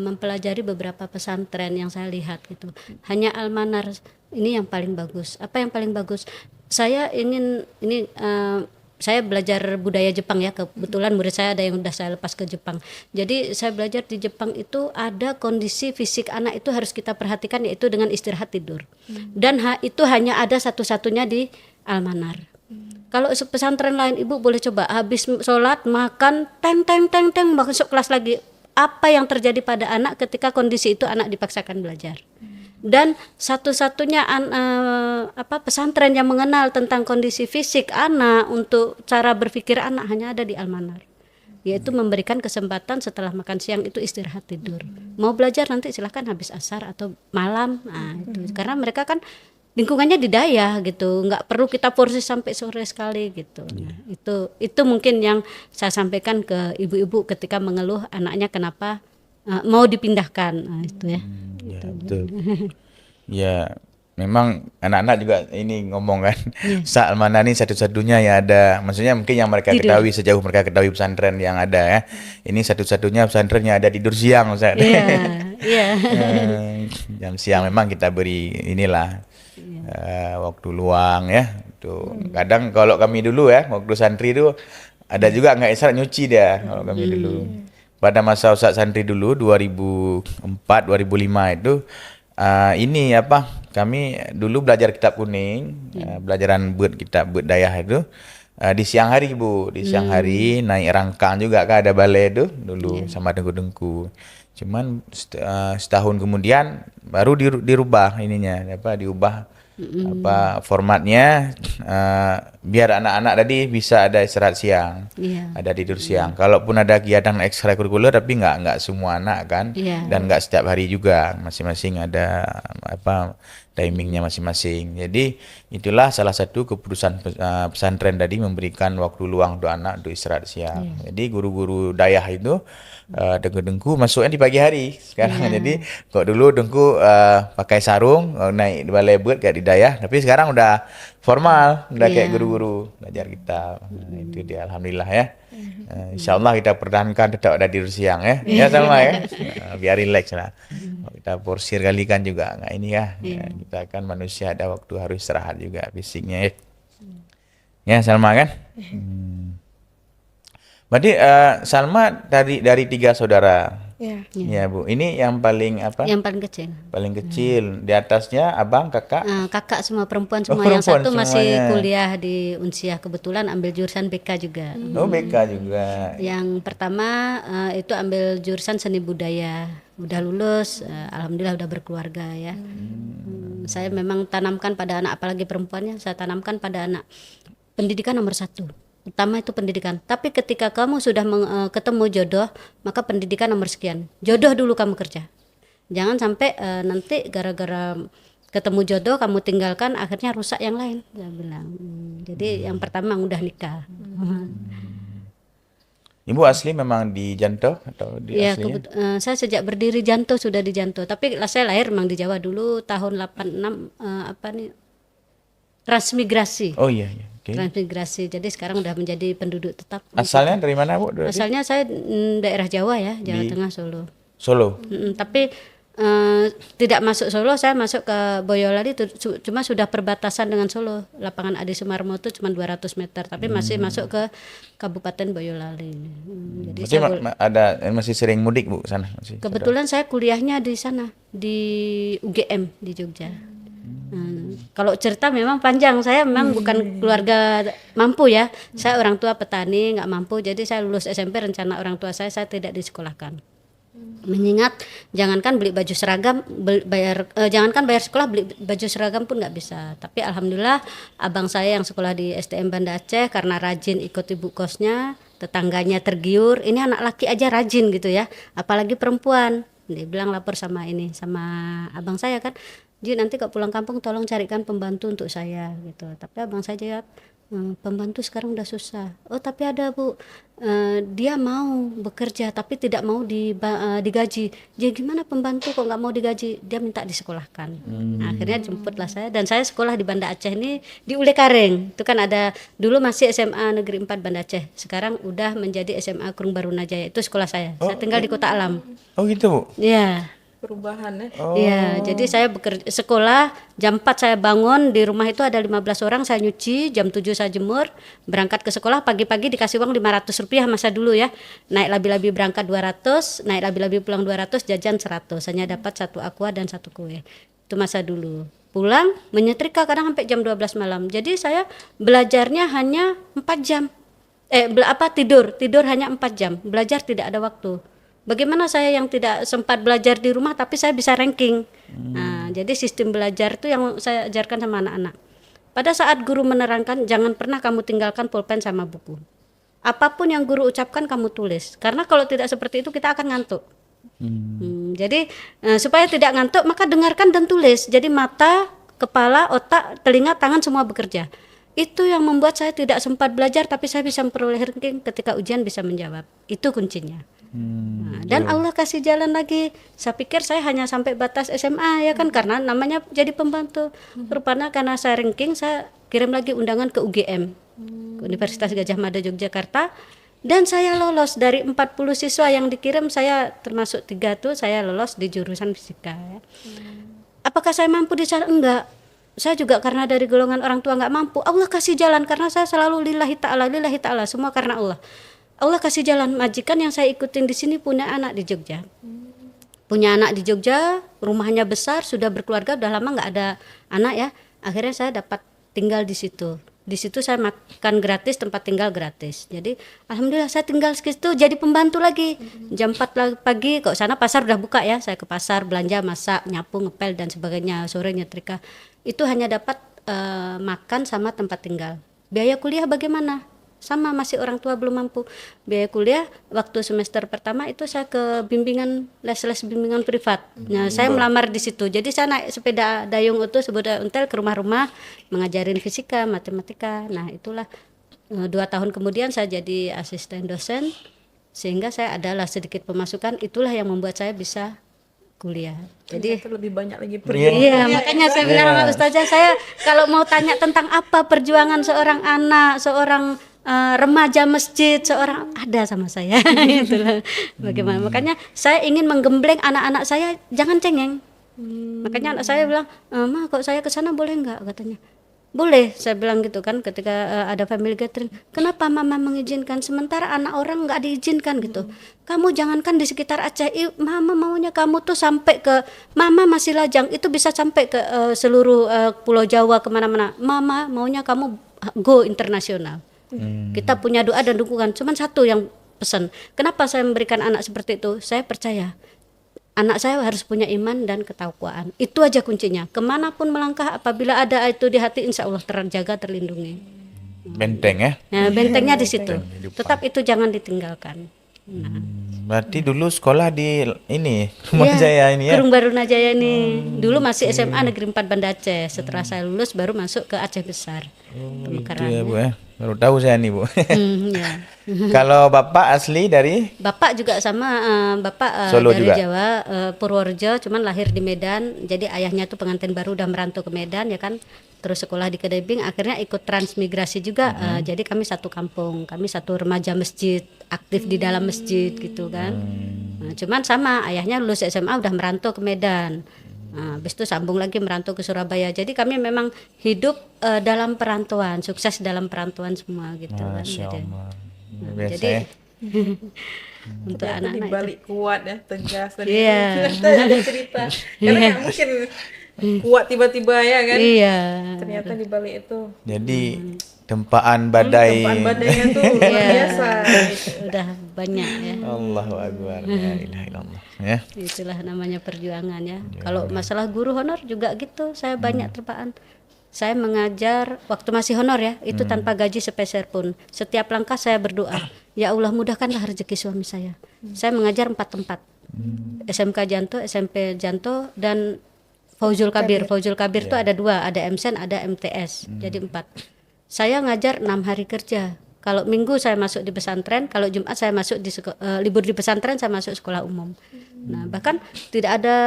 mempelajari beberapa pesantren yang saya lihat gitu. Hanya Almanar ini yang paling bagus. Apa yang paling bagus? Saya ingin ini saya belajar budaya Jepang ya, kebetulan murid saya ada yang udah saya lepas ke Jepang. Jadi saya belajar di Jepang itu ada kondisi fisik anak itu harus kita perhatikan, yaitu dengan istirahat tidur. Dan itu hanya ada satu-satunya di Almanar. Kalau pesantren lain ibu boleh coba, habis sholat makan teng masuk kelas lagi. Apa yang terjadi pada anak ketika kondisi itu anak dipaksakan belajar? Dan satu-satunya pesantren yang mengenal tentang kondisi fisik anak untuk cara berpikir anak hanya ada di Almanar, yaitu memberikan kesempatan setelah makan siang itu istirahat tidur. Mau belajar nanti silahkan habis asar atau malam, itu karena mereka kan lingkungannya di Daya gitu, nggak perlu kita force sampai sore sekali gitu. Nah, itu mungkin yang saya sampaikan ke ibu-ibu ketika mengeluh anaknya kenapa mau dipindahkan, itu ya. Ya, betul. Ya, memang anak-anak juga ini ngomong kan, Ustaz Almanar ini satu-satunya yang ada, maksudnya mungkin yang mereka ketahui, sejauh mereka ketahui pesantren yang ada ya. Ini satu-satunya pesantren yang ada tidur siang, Ustaz. Iya. Jam siang memang kita beri inilah waktu luang ya. Tuh. Kadang kalau kami dulu ya, waktu santri itu ada juga nggak istirahat nyuci dia kalau kami dulu. Pada masa Ustaz santri dulu 2004 2005 itu ini kami dulu belajar kitab kuning, belajaran kitab Dayah itu di siang hari Bu, di siang hari naik rangkang juga kan, ada balai itu dulu sama dengku-dengku. Cuman setahun kemudian baru dirubah ininya, diubah formatnya biar anak-anak tadi bisa ada istirahat siang, ada tidur siang. Kalaupun ada kegiatan ekstrakurikuler tapi nggak semua anak kan, dan nggak setiap hari juga, masing-masing ada timingnya masing-masing. Jadi itulah salah satu keputusan pesantren tadi, memberikan waktu luang untuk anak untuk istirahat siang. Jadi guru-guru Dayah itu dengku masuknya di pagi hari sekarang. Jadi kok dulu dengku pakai sarung naik di balai buat kayak di Dayah, tapi sekarang udah formal, udah kayak guru-guru belajar kitab. Itu dia, alhamdulillah ya. Insyaallah kita pertahankan tetap ada tidur siang ya. Ya Salma ya. Biar rileks lah. Kita porsir kali kan juga nggak ini ya. Kita kan manusia, ada waktu harus istirahat juga fisiknya ya. Ya Salma kan. Berarti Salma dari 3 saudara. Ya Bu. Ini yang paling Yang paling kecil. Paling kecil. Di atasnya abang, kakak. Kakak semua perempuan semua. Yang Perempuan satu masih semuanya. kuliah di Unsiah, kebetulan ambil jurusan BK juga. Oh BK juga. Yang pertama itu ambil jurusan seni budaya, udah lulus, alhamdulillah udah berkeluarga ya. Saya memang tanamkan pada anak, apalagi perempuannya, saya tanamkan pada anak pendidikan nomor 1. Pertama itu pendidikan. Tapi ketika kamu sudah ketemu jodoh, maka pendidikan nomor sekian. Jodoh dulu kamu kerja. Jangan sampai nanti gara-gara ketemu jodoh kamu tinggalkan, akhirnya rusak yang lain. Saya bilang. Jadi yang pertama udah nikah. Ibu asli memang di Janto atau di Ya, aslinya? saya sejak berdiri Janto sudah di Janto. Tapi saya lahir memang di Jawa dulu tahun 86 transmigrasi. Oh iya. Okay. Transmigrasi. Jadi sekarang udah menjadi penduduk tetap. Asalnya dari mana Bu? Asalnya saya daerah Jawa ya, Jawa Tengah, Solo. Solo. Tapi tidak masuk Solo, saya masuk ke Boyolali, cuma sudah perbatasan dengan Solo. Lapangan Adi Sumarmo itu cuma 200 meter, tapi masih masuk ke Kabupaten Boyolali. Jadi saya masih sering mudik Bu sana? Kebetulan saya kuliahnya di sana, di UGM di Jogja. Kalau cerita memang panjang, saya memang bukan keluarga mampu ya. Saya orang tua petani, nggak mampu, jadi saya lulus SMP, rencana orang tua saya tidak disekolahkan. Mengingat jangankan beli baju seragam, jangankan bayar sekolah, beli baju seragam pun nggak bisa. Tapi alhamdulillah abang saya yang sekolah di STM Banda Aceh, karena rajin ikut ibu kosnya, tetangganya tergiur, ini anak laki aja rajin gitu ya, apalagi perempuan. Dia bilang lapor sama abang saya kan, Ji nanti kalau pulang kampung tolong carikan pembantu untuk saya gitu. Tapi abang saya jawab, pembantu sekarang udah susah. Oh tapi ada Bu, dia mau bekerja tapi tidak mau digaji. Jadi gimana pembantu kok nggak mau digaji? Dia minta disekolahkan. Akhirnya jemputlah saya, dan saya sekolah di Banda Aceh ini di Ule Kareng. Itu kan ada dulu masih SMA Negeri 4 Banda Aceh. Sekarang udah menjadi SMA Kurung Barunajaya. Itu sekolah saya. Saya tinggal di Kota Alam. Oh gitu Bu. Iya. perubahan ya. Iya, jadi saya bekerja sekolah jam 4 saya bangun, di rumah itu ada 15 orang, saya nyuci, jam 7 saya jemur, berangkat ke sekolah pagi-pagi dikasih uang 500 rupiah masa dulu ya. Naik labi-labi berangkat 200, naik labi-labi pulang 200, jajan 100, hanya dapat 1 aqua dan 1 kue. Itu masa dulu. Pulang menyetrika kadang sampai jam 12 malam. Jadi saya belajarnya hanya 4 jam. Tidur hanya 4 jam. Belajar tidak ada waktu. Bagaimana saya yang tidak sempat belajar di rumah tapi saya bisa ranking. Nah, jadi sistem belajar itu yang saya ajarkan sama anak-anak. Pada saat guru menerangkan, jangan pernah kamu tinggalkan pulpen sama buku. Apapun yang guru ucapkan kamu tulis. Karena kalau tidak seperti itu kita akan ngantuk. Jadi supaya tidak ngantuk maka dengarkan dan tulis. Jadi mata, kepala, otak, telinga, tangan semua bekerja. Itu yang membuat saya tidak sempat belajar tapi saya bisa memperoleh ranking ketika ujian bisa menjawab. Itu kuncinya. Dan Allah kasih jalan lagi. Saya pikir saya hanya sampai batas SMA ya kan, karena namanya jadi pembantu. Rupanya karena saya ranking, saya kirim lagi undangan ke UGM, ke Universitas Gadjah Mada Yogyakarta, dan saya lolos. Dari 40 siswa yang dikirim, saya termasuk 3 tuh saya lolos di jurusan fisika ya. Apakah saya mampu di sana? Enggak. Saya juga karena dari golongan orang tua enggak mampu. Allah kasih jalan karena saya selalu lillahi ta'ala, semua karena Allah. Allah kasih jalan. Majikan yang saya ikutin di sini punya anak di Jogja. Punya anak di Jogja, rumahnya besar, sudah berkeluarga, udah lama nggak ada anak ya. Akhirnya saya dapat tinggal di situ. Di situ saya makan gratis, tempat tinggal gratis. Jadi alhamdulillah saya tinggal di situ jadi pembantu lagi. Jam 4 pagi, kok sana pasar udah buka ya. Saya ke pasar belanja, masak, nyapu, ngepel dan sebagainya. Sore nyetrika. Itu hanya dapat makan sama tempat tinggal. Biaya kuliah bagaimana? Sama, masih orang tua belum mampu. Biaya kuliah waktu semester pertama itu saya ke bimbingan, les bimbingan privat. Nah, saya melamar di situ. Jadi saya naik sepeda dayung itu sepeda ontel ke rumah-rumah mengajarin fisika, matematika. Nah, itulah 2 tahun kemudian saya jadi asisten dosen sehingga saya adalah sedikit pemasukan. Itulah yang membuat saya bisa kuliah. Jadi Ternyata lebih banyak lagi perjuangan. iya, makanya saya bilang sama Ustazah, saya kalau mau tanya tentang apa perjuangan seorang anak, seorang remaja masjid, seorang ada sama saya. Itulah bagaimana. Makanya saya ingin menggembleng anak-anak saya jangan cengeng. Makanya anak saya bilang, "Ma, kok saya ke sana boleh enggak?" katanya. Boleh, saya bilang gitu kan ketika ada family gathering. Kenapa mama mengizinkan sementara anak orang enggak diizinkan gitu. Kamu jangankan di sekitar Aceh, mama maunya kamu tuh sampai ke, mama masih lajang, itu bisa sampai ke seluruh Pulau Jawa kemana-mana. Mama maunya kamu go internasional. Kita punya doa dan dukungan. Cuman satu yang pesan. Kenapa saya memberikan anak seperti itu? Saya percaya anak saya harus punya iman dan ketakwaan. Itu aja kuncinya. Kemanapun melangkah, apabila ada itu di hati, insya Allah terjaga, terlindungi. Benteng ya. Nah, bentengnya di situ. Tetap itu jangan ditinggalkan. Nah. Berarti dulu sekolah di ini Rumah Jaya ini ya. Kurung Baruna Jaya ini. Dulu masih SMA Negeri 4 Banda Aceh. Setelah saya lulus baru masuk ke Aceh Besar. Itu ya Bu ya. Baru tahu saya nih Bu. Ya. Kalau Bapak asli dari Bapak juga sama, Bapak Solo dari juga? Jawa, Purworejo, cuman lahir di Medan. Jadi ayahnya tuh pengantin baru udah merantau ke Medan ya kan. Terus sekolah di Kedebing, akhirnya ikut transmigrasi juga. Jadi kami satu kampung, kami satu remaja masjid, aktif di dalam masjid gitu kan. Nah, cuman sama ayahnya lulus SMA udah merantau ke Medan. Nah, habis itu sambung lagi merantau ke Surabaya. Jadi kami memang hidup dalam perantauan, sukses dalam perantauan semua gitu kan. Masya Jadi, Allah. nah, Biasa jadi ya. untuk Ternyata anak-anak di itu. balik kuat ya, tegas tadi. Iya. Ternyata ada cerita. Karena nggak mungkin kuat tiba-tiba ya kan. Iya. Ternyata di balik itu Jadi tempaan badai. tempaan badainya tuh luar biasa. Udah banyak ya. Allahu Akbar. La ilaha illallah. Ya. Itulah namanya perjuangan ya. Kalau masalah guru honor juga gitu, saya banyak terpaan. Saya mengajar waktu masih honor ya, itu tanpa gaji sepeser pun. Setiap langkah saya berdoa, ya Allah mudahkanlah rezeki suami saya. Saya mengajar 4 tempat. SMK Janto, SMP Janto, dan Fauzul Kabir. Fauzul Kabir itu ada 2, ada MSen, ada MTS. Jadi 4. Saya ngajar 6 hari kerja. Kalau Minggu saya masuk di pesantren, kalau Jumat saya masuk di libur di pesantren, saya masuk sekolah umum. Nah, bahkan tidak ada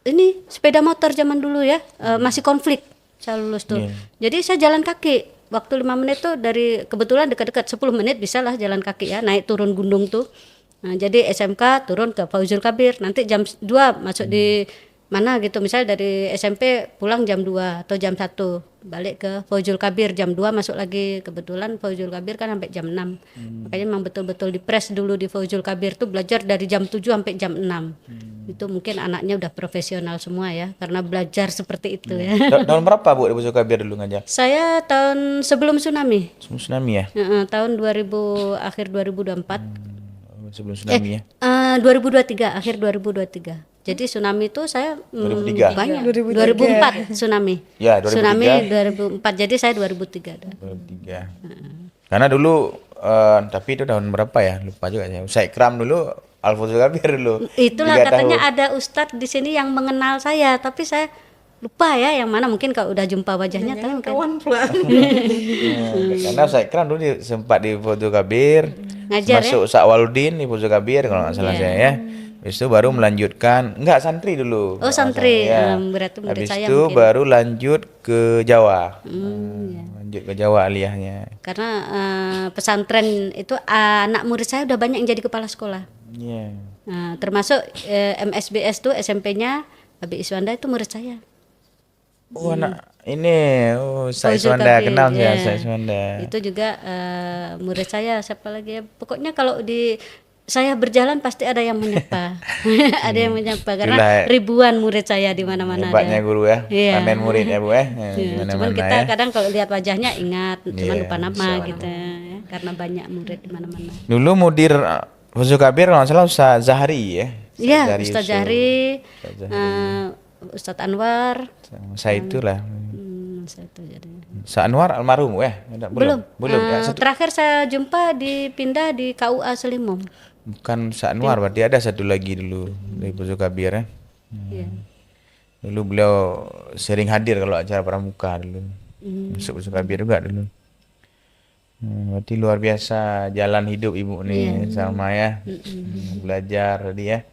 ini sepeda motor zaman dulu ya, masih konflik. Saya lulus tuh. Jadi saya jalan kaki. Waktu 5 menit tuh dari kebetulan dekat-dekat 10 menit bisa lah jalan kaki ya, naik turun gunung tuh. Nah, jadi SMK turun ke Fauzul Kabir, nanti jam 2 masuk di mana gitu, misalnya dari SMP pulang jam 2 atau jam 1 balik ke Fauzul Kabir, jam 2 masuk lagi. Kebetulan Fauzul Kabir kan sampai jam 6. Makanya memang betul-betul dipres dulu di Fauzul Kabir tuh, belajar dari jam 7 sampai jam 6. Itu mungkin anaknya udah profesional semua ya, karena belajar seperti itu ya. Tahun berapa Bu di Fauzul Kabir dulu ngajar? Saya tahun sebelum tsunami. Tsunami ya? Tahun 2000, akhir 2024. Sebelum tsunami ya? 2023, akhir 2023. Jadi tsunami itu saya 2003. banyak. 2004 tsunami. Ya, 2003. Tsunami 2004. Jadi saya 2003 dah. 2003. Karena dulu tapi itu tahun berapa ya? Lupa juga saya. Saya Ikram dulu, Al-Fauzul Kabir dulu. Itulah 3 katanya tahun. ada ustadz di sini yang mengenal saya, tapi saya lupa ya yang mana. Mungkin kalau udah jumpa wajahnya tahu kan. Kawan pula. Karena saya Ikram dulu sempat di Fauzul Kabir. Ngajar Masuk Ustaz Waludin di Fauzul Kabir kalau nggak salah saya ya. Habis itu baru melanjutkan, enggak santri dulu. Oh santri, Ya. berarti murid Habis saya itu mungkin. baru lanjut ke Jawa. Ya. Lanjut ke Jawa aliyahnya. Karena pesantren itu anak murid saya udah banyak yang jadi kepala sekolah. Iya. Nah, termasuk MSBS tuh SMP-nya Abi Iswanda itu murid saya. Oh anak ini, Ustaz Fauzul Iswanda, Kabir, kenal ya. ya Ustaz Iswanda. Itu juga murid saya, siapa lagi ya. Pokoknya kalau di saya berjalan pasti ada yang menyapa. Ada yang menyapa karena Itulah ribuan murid saya di mana-mana Hebatnya ada. guru ya, Iya. panen murid ya Bu ya. Iya, Gimana-mana cuman kita ya. kadang kalau lihat wajahnya ingat, cuman Iya, lupa nama insya gitu ya, karena banyak murid di mana-mana. Dulu mudir Fauzul Kabir kalau nggak salah Ustaz Zahri ya. Iya, Ustaz Yusuf. Zahri, Ustaz Zahri. Ustaz Anwar, Saya itulah. saya itu jadi. Ustaz Anwar almarhum ya? Belum. Belum ya. Terakhir saya jumpa dipindah di KUA Selimom. Bukan Ustaz Anwar, berarti ada satu lagi dulu dari Fauzul Kabir ya. Iya. Dulu beliau sering hadir kalau acara pramuka dulu. Masuk Fauzul Kabir juga dulu. Berarti luar biasa jalan hidup ibu nih sama ya. Belajar tadi ya.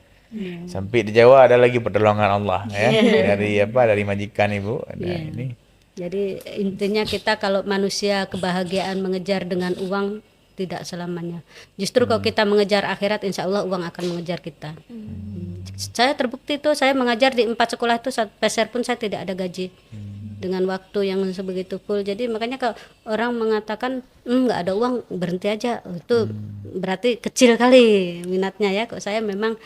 Sampai di Jawa ada lagi pertolongan Allah ya. Dari apa? Dari majikan ibu ada ini. Jadi intinya kita kalau manusia kebahagiaan mengejar dengan uang tidak selamanya. Justru kalau kita mengejar akhirat, insya Allah uang akan mengejar kita. Saya terbukti tuh, saya mengajar di 4 sekolah itu, peser pun saya tidak ada gaji. Dengan waktu yang sebegitu full. Jadi makanya kalau orang mengatakan nggak ada uang, berhenti aja. Itu berarti kecil kali minatnya ya. Kok saya memang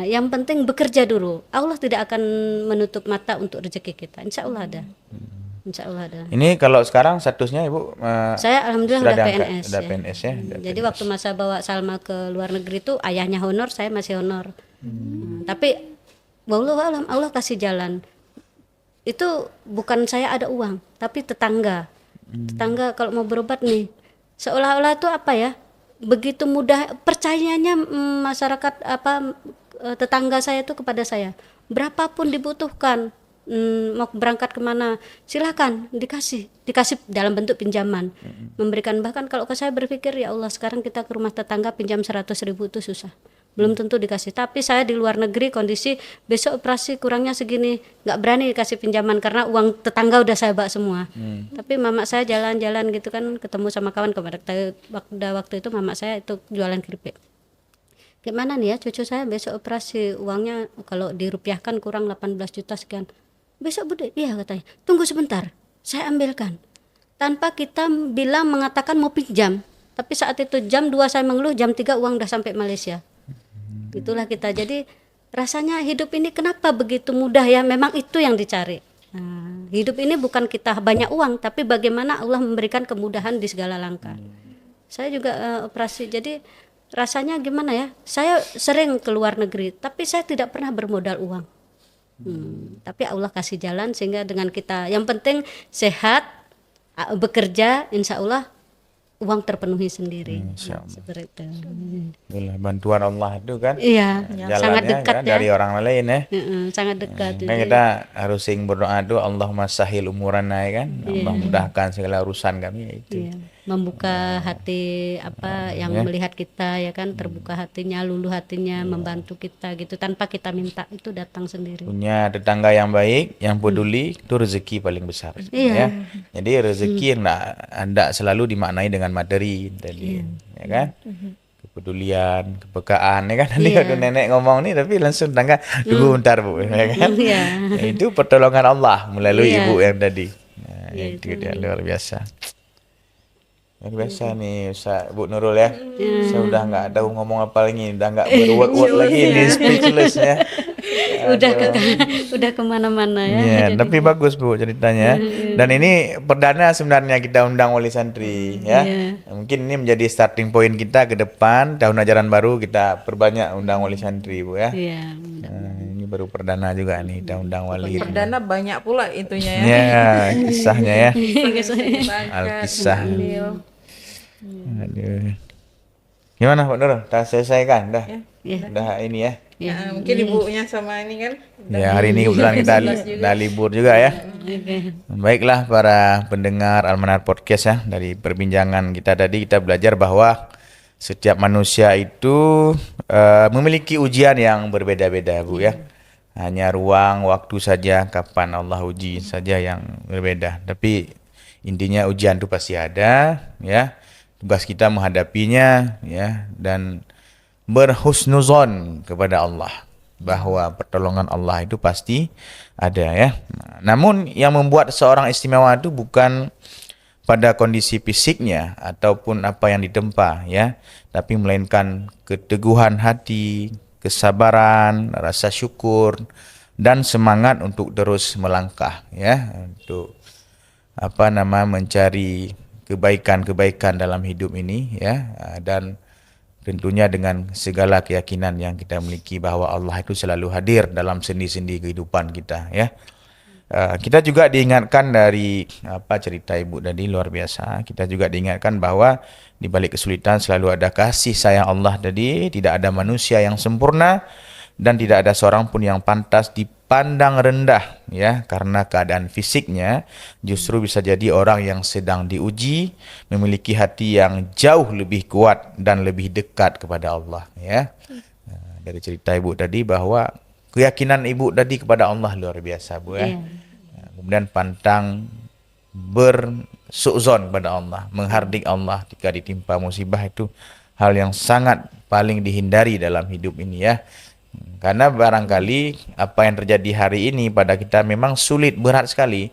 yang penting bekerja dulu. Allah tidak akan menutup mata untuk rezeki kita. Insya Allah ada. Insya Allah ada. Ini kalau sekarang statusnya ibu Saya alhamdulillah sudah udah diangkat, PNS. udah Ya. PNS ya. Udah Jadi PNS. waktu masa bawa Salma ke luar negeri itu ayahnya honor, saya masih honor. Tapi wallahu alam Allah kasih jalan. Itu bukan saya ada uang, tapi tetangga. Tetangga kalau mau berobat nih, seolah-olah itu apa ya? Begitu mudah percayanya masyarakat tetangga saya itu kepada saya. Berapapun dibutuhkan, mau berangkat kemana, silakan dikasih dalam bentuk pinjaman, memberikan. Bahkan kalau saya berpikir ya Allah, sekarang kita ke rumah tetangga pinjam 100.000 itu susah, belum tentu dikasih. Tapi saya di luar negeri kondisi besok operasi kurangnya segini, nggak berani dikasih pinjaman karena uang tetangga udah saya bawa semua. Tapi mama saya jalan-jalan gitu kan, ketemu sama kawan waktu itu mama saya itu jualan keripik. Gimana nih ya cucu saya besok operasi, uangnya kalau dirupiahkan kurang 18 juta sekian. Besok bude, iya katanya, tunggu sebentar, saya ambilkan. Tanpa kita bilang mengatakan mau pinjam. Tapi saat itu jam 2 saya mengeluh, jam 3 uang udah sampai Malaysia. Itulah kita. Jadi rasanya hidup ini kenapa begitu mudah ya, memang itu yang dicari. Nah, hidup ini bukan kita banyak uang, tapi bagaimana Allah memberikan kemudahan di segala langkah. Saya juga operasi, jadi rasanya gimana ya, saya sering ke luar negeri, tapi saya tidak pernah bermodal uang. Tapi Allah kasih jalan sehingga dengan kita, yang penting sehat, bekerja, insya Allah uang terpenuhi sendiri. Insya Allah. Seperti itu. Itulah bantuan Allah itu kan. Iya, Jalannya sangat dekat kan ya. dari orang lain ya. Sangat dekat. Kan kita harus sering berdoa tuh Allahumma sahil umurana ya kan. Allah mudahkan segala urusan kami ya itu. Iya, membuka hati yang melihat kita ya kan, terbuka hatinya, luluh hatinya, membantu kita gitu tanpa kita minta, itu datang sendiri. Punya tetangga yang baik, yang peduli, itu rezeki paling besar. Ya. Jadi rezeki yang enggak selalu dimaknai dengan materi tadi, ya kan? kepedulian, kepekaan ya kan. Tadi Iya. waktu nenek ngomong nih tapi langsung tangga tunggu bentar Bu ya kan. Iya. Ya, itu pertolongan Allah melalui Iya. ibu yang tadi. Nah, Iya, itu dia luar biasa. Luar biasa nih Ustaz Bu Nurul ya. Saya udah nggak tahu ngomong apa lagi, udah nggak berword-word lagi nih, speechless ya. Udah kemana-mana ya. Iya, tapi bagus Bu ceritanya. Dan ini perdana sebenarnya kita undang wali santri ya. Mungkin ini menjadi starting point kita ke depan tahun ajaran baru kita perbanyak undang wali santri Bu ya. Iya. Nah, ini baru perdana juga nih kita undang wali. Perdana banyak pula itunya ya. Ya, kisahnya ya. Dibaca, Alkisah. diambil. Aduh. Gimana Pak Nurul? Dah selesai kan? Dah. Iya. Udah ini ya. Nah, mungkin ibunya sama ini kan. Ya, hari ini kebetulan kita udah libur juga ya. Oke. Baiklah para pendengar Almanar Podcast ya, dari perbincangan kita tadi kita belajar bahwa setiap manusia itu memiliki ujian yang berbeda-beda Bu ya. Hanya ruang waktu saja kapan Allah uji saja yang berbeda. Tapi intinya ujian itu pasti ada ya. Tugas kita menghadapinya ya dan berhusnuzon kepada Allah bahwa pertolongan Allah itu pasti ada ya. Namun yang membuat seorang istimewa itu bukan pada kondisi fisiknya ataupun apa yang ditempa ya, tapi melainkan keteguhan hati, kesabaran, rasa syukur dan semangat untuk terus melangkah ya, untuk mencari kebaikan-kebaikan dalam hidup ini ya, dan tentunya dengan segala keyakinan yang kita miliki bahwa Allah itu selalu hadir dalam sendi-sendi kehidupan kita ya. Kita juga diingatkan dari cerita ibu tadi luar biasa. Kita juga diingatkan bahwa di balik kesulitan selalu ada kasih sayang Allah tadi. Tidak ada manusia yang sempurna dan tidak ada seorang pun yang pantas dipandang rendah ya, karena keadaan fisiknya. Justru bisa jadi orang yang sedang diuji memiliki hati yang jauh lebih kuat dan lebih dekat kepada Allah ya. Dari cerita ibu tadi bahwa keyakinan ibu tadi kepada Allah luar biasa Bu ya. Kemudian pantang bersu'zon kepada Allah, menghardik Allah ketika ditimpa musibah itu hal yang sangat paling dihindari dalam hidup ini ya. Karena barangkali apa yang terjadi hari ini pada kita memang sulit, berat sekali.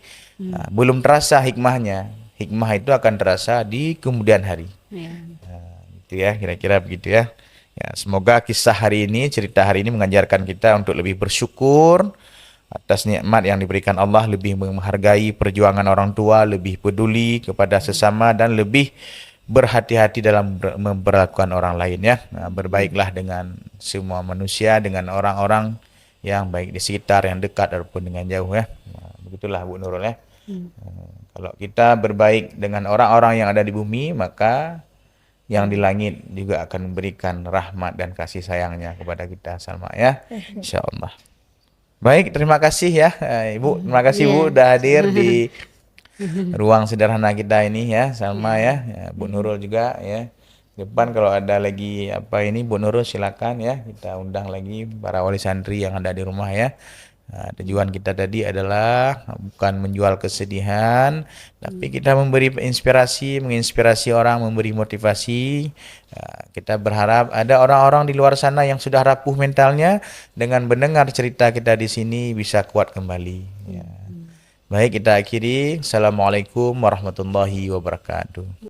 Belum terasa hikmahnya. Hikmah itu akan terasa di kemudian hari. Gitu ya, kira-kira begitu ya. Ya, semoga kisah hari ini, cerita hari ini mengajarkan kita untuk lebih bersyukur atas nikmat yang diberikan Allah, lebih menghargai perjuangan orang tua, lebih peduli kepada sesama dan lebih berhati-hati dalam memperlakukan orang lain ya. Berbaiklah dengan semua manusia, dengan orang-orang yang baik di sekitar, yang dekat ataupun dengan jauh ya. Begitulah Bu Nurul ya. Kalau kita berbaik dengan orang-orang yang ada di bumi, maka yang di langit juga akan memberikan rahmat dan kasih sayangnya kepada kita sama ya, insyaallah. Baik, terima kasih ya Ibu, terima kasih Bu udah hadir di ruang sederhana kita ini ya, Salma ya, Bu Nurul juga ya. Depan kalau ada lagi Bu Nurul silakan ya, kita undang lagi para wali santri yang ada di rumah ya. Tujuan kita tadi adalah bukan menjual kesedihan, tapi kita memberi inspirasi, menginspirasi orang, memberi motivasi. Kita berharap ada orang-orang di luar sana yang sudah rapuh mentalnya, dengan mendengar cerita kita di sini bisa kuat kembali. Ya. Baik, kita akhiri. Assalamualaikum warahmatullahi wabarakatuh.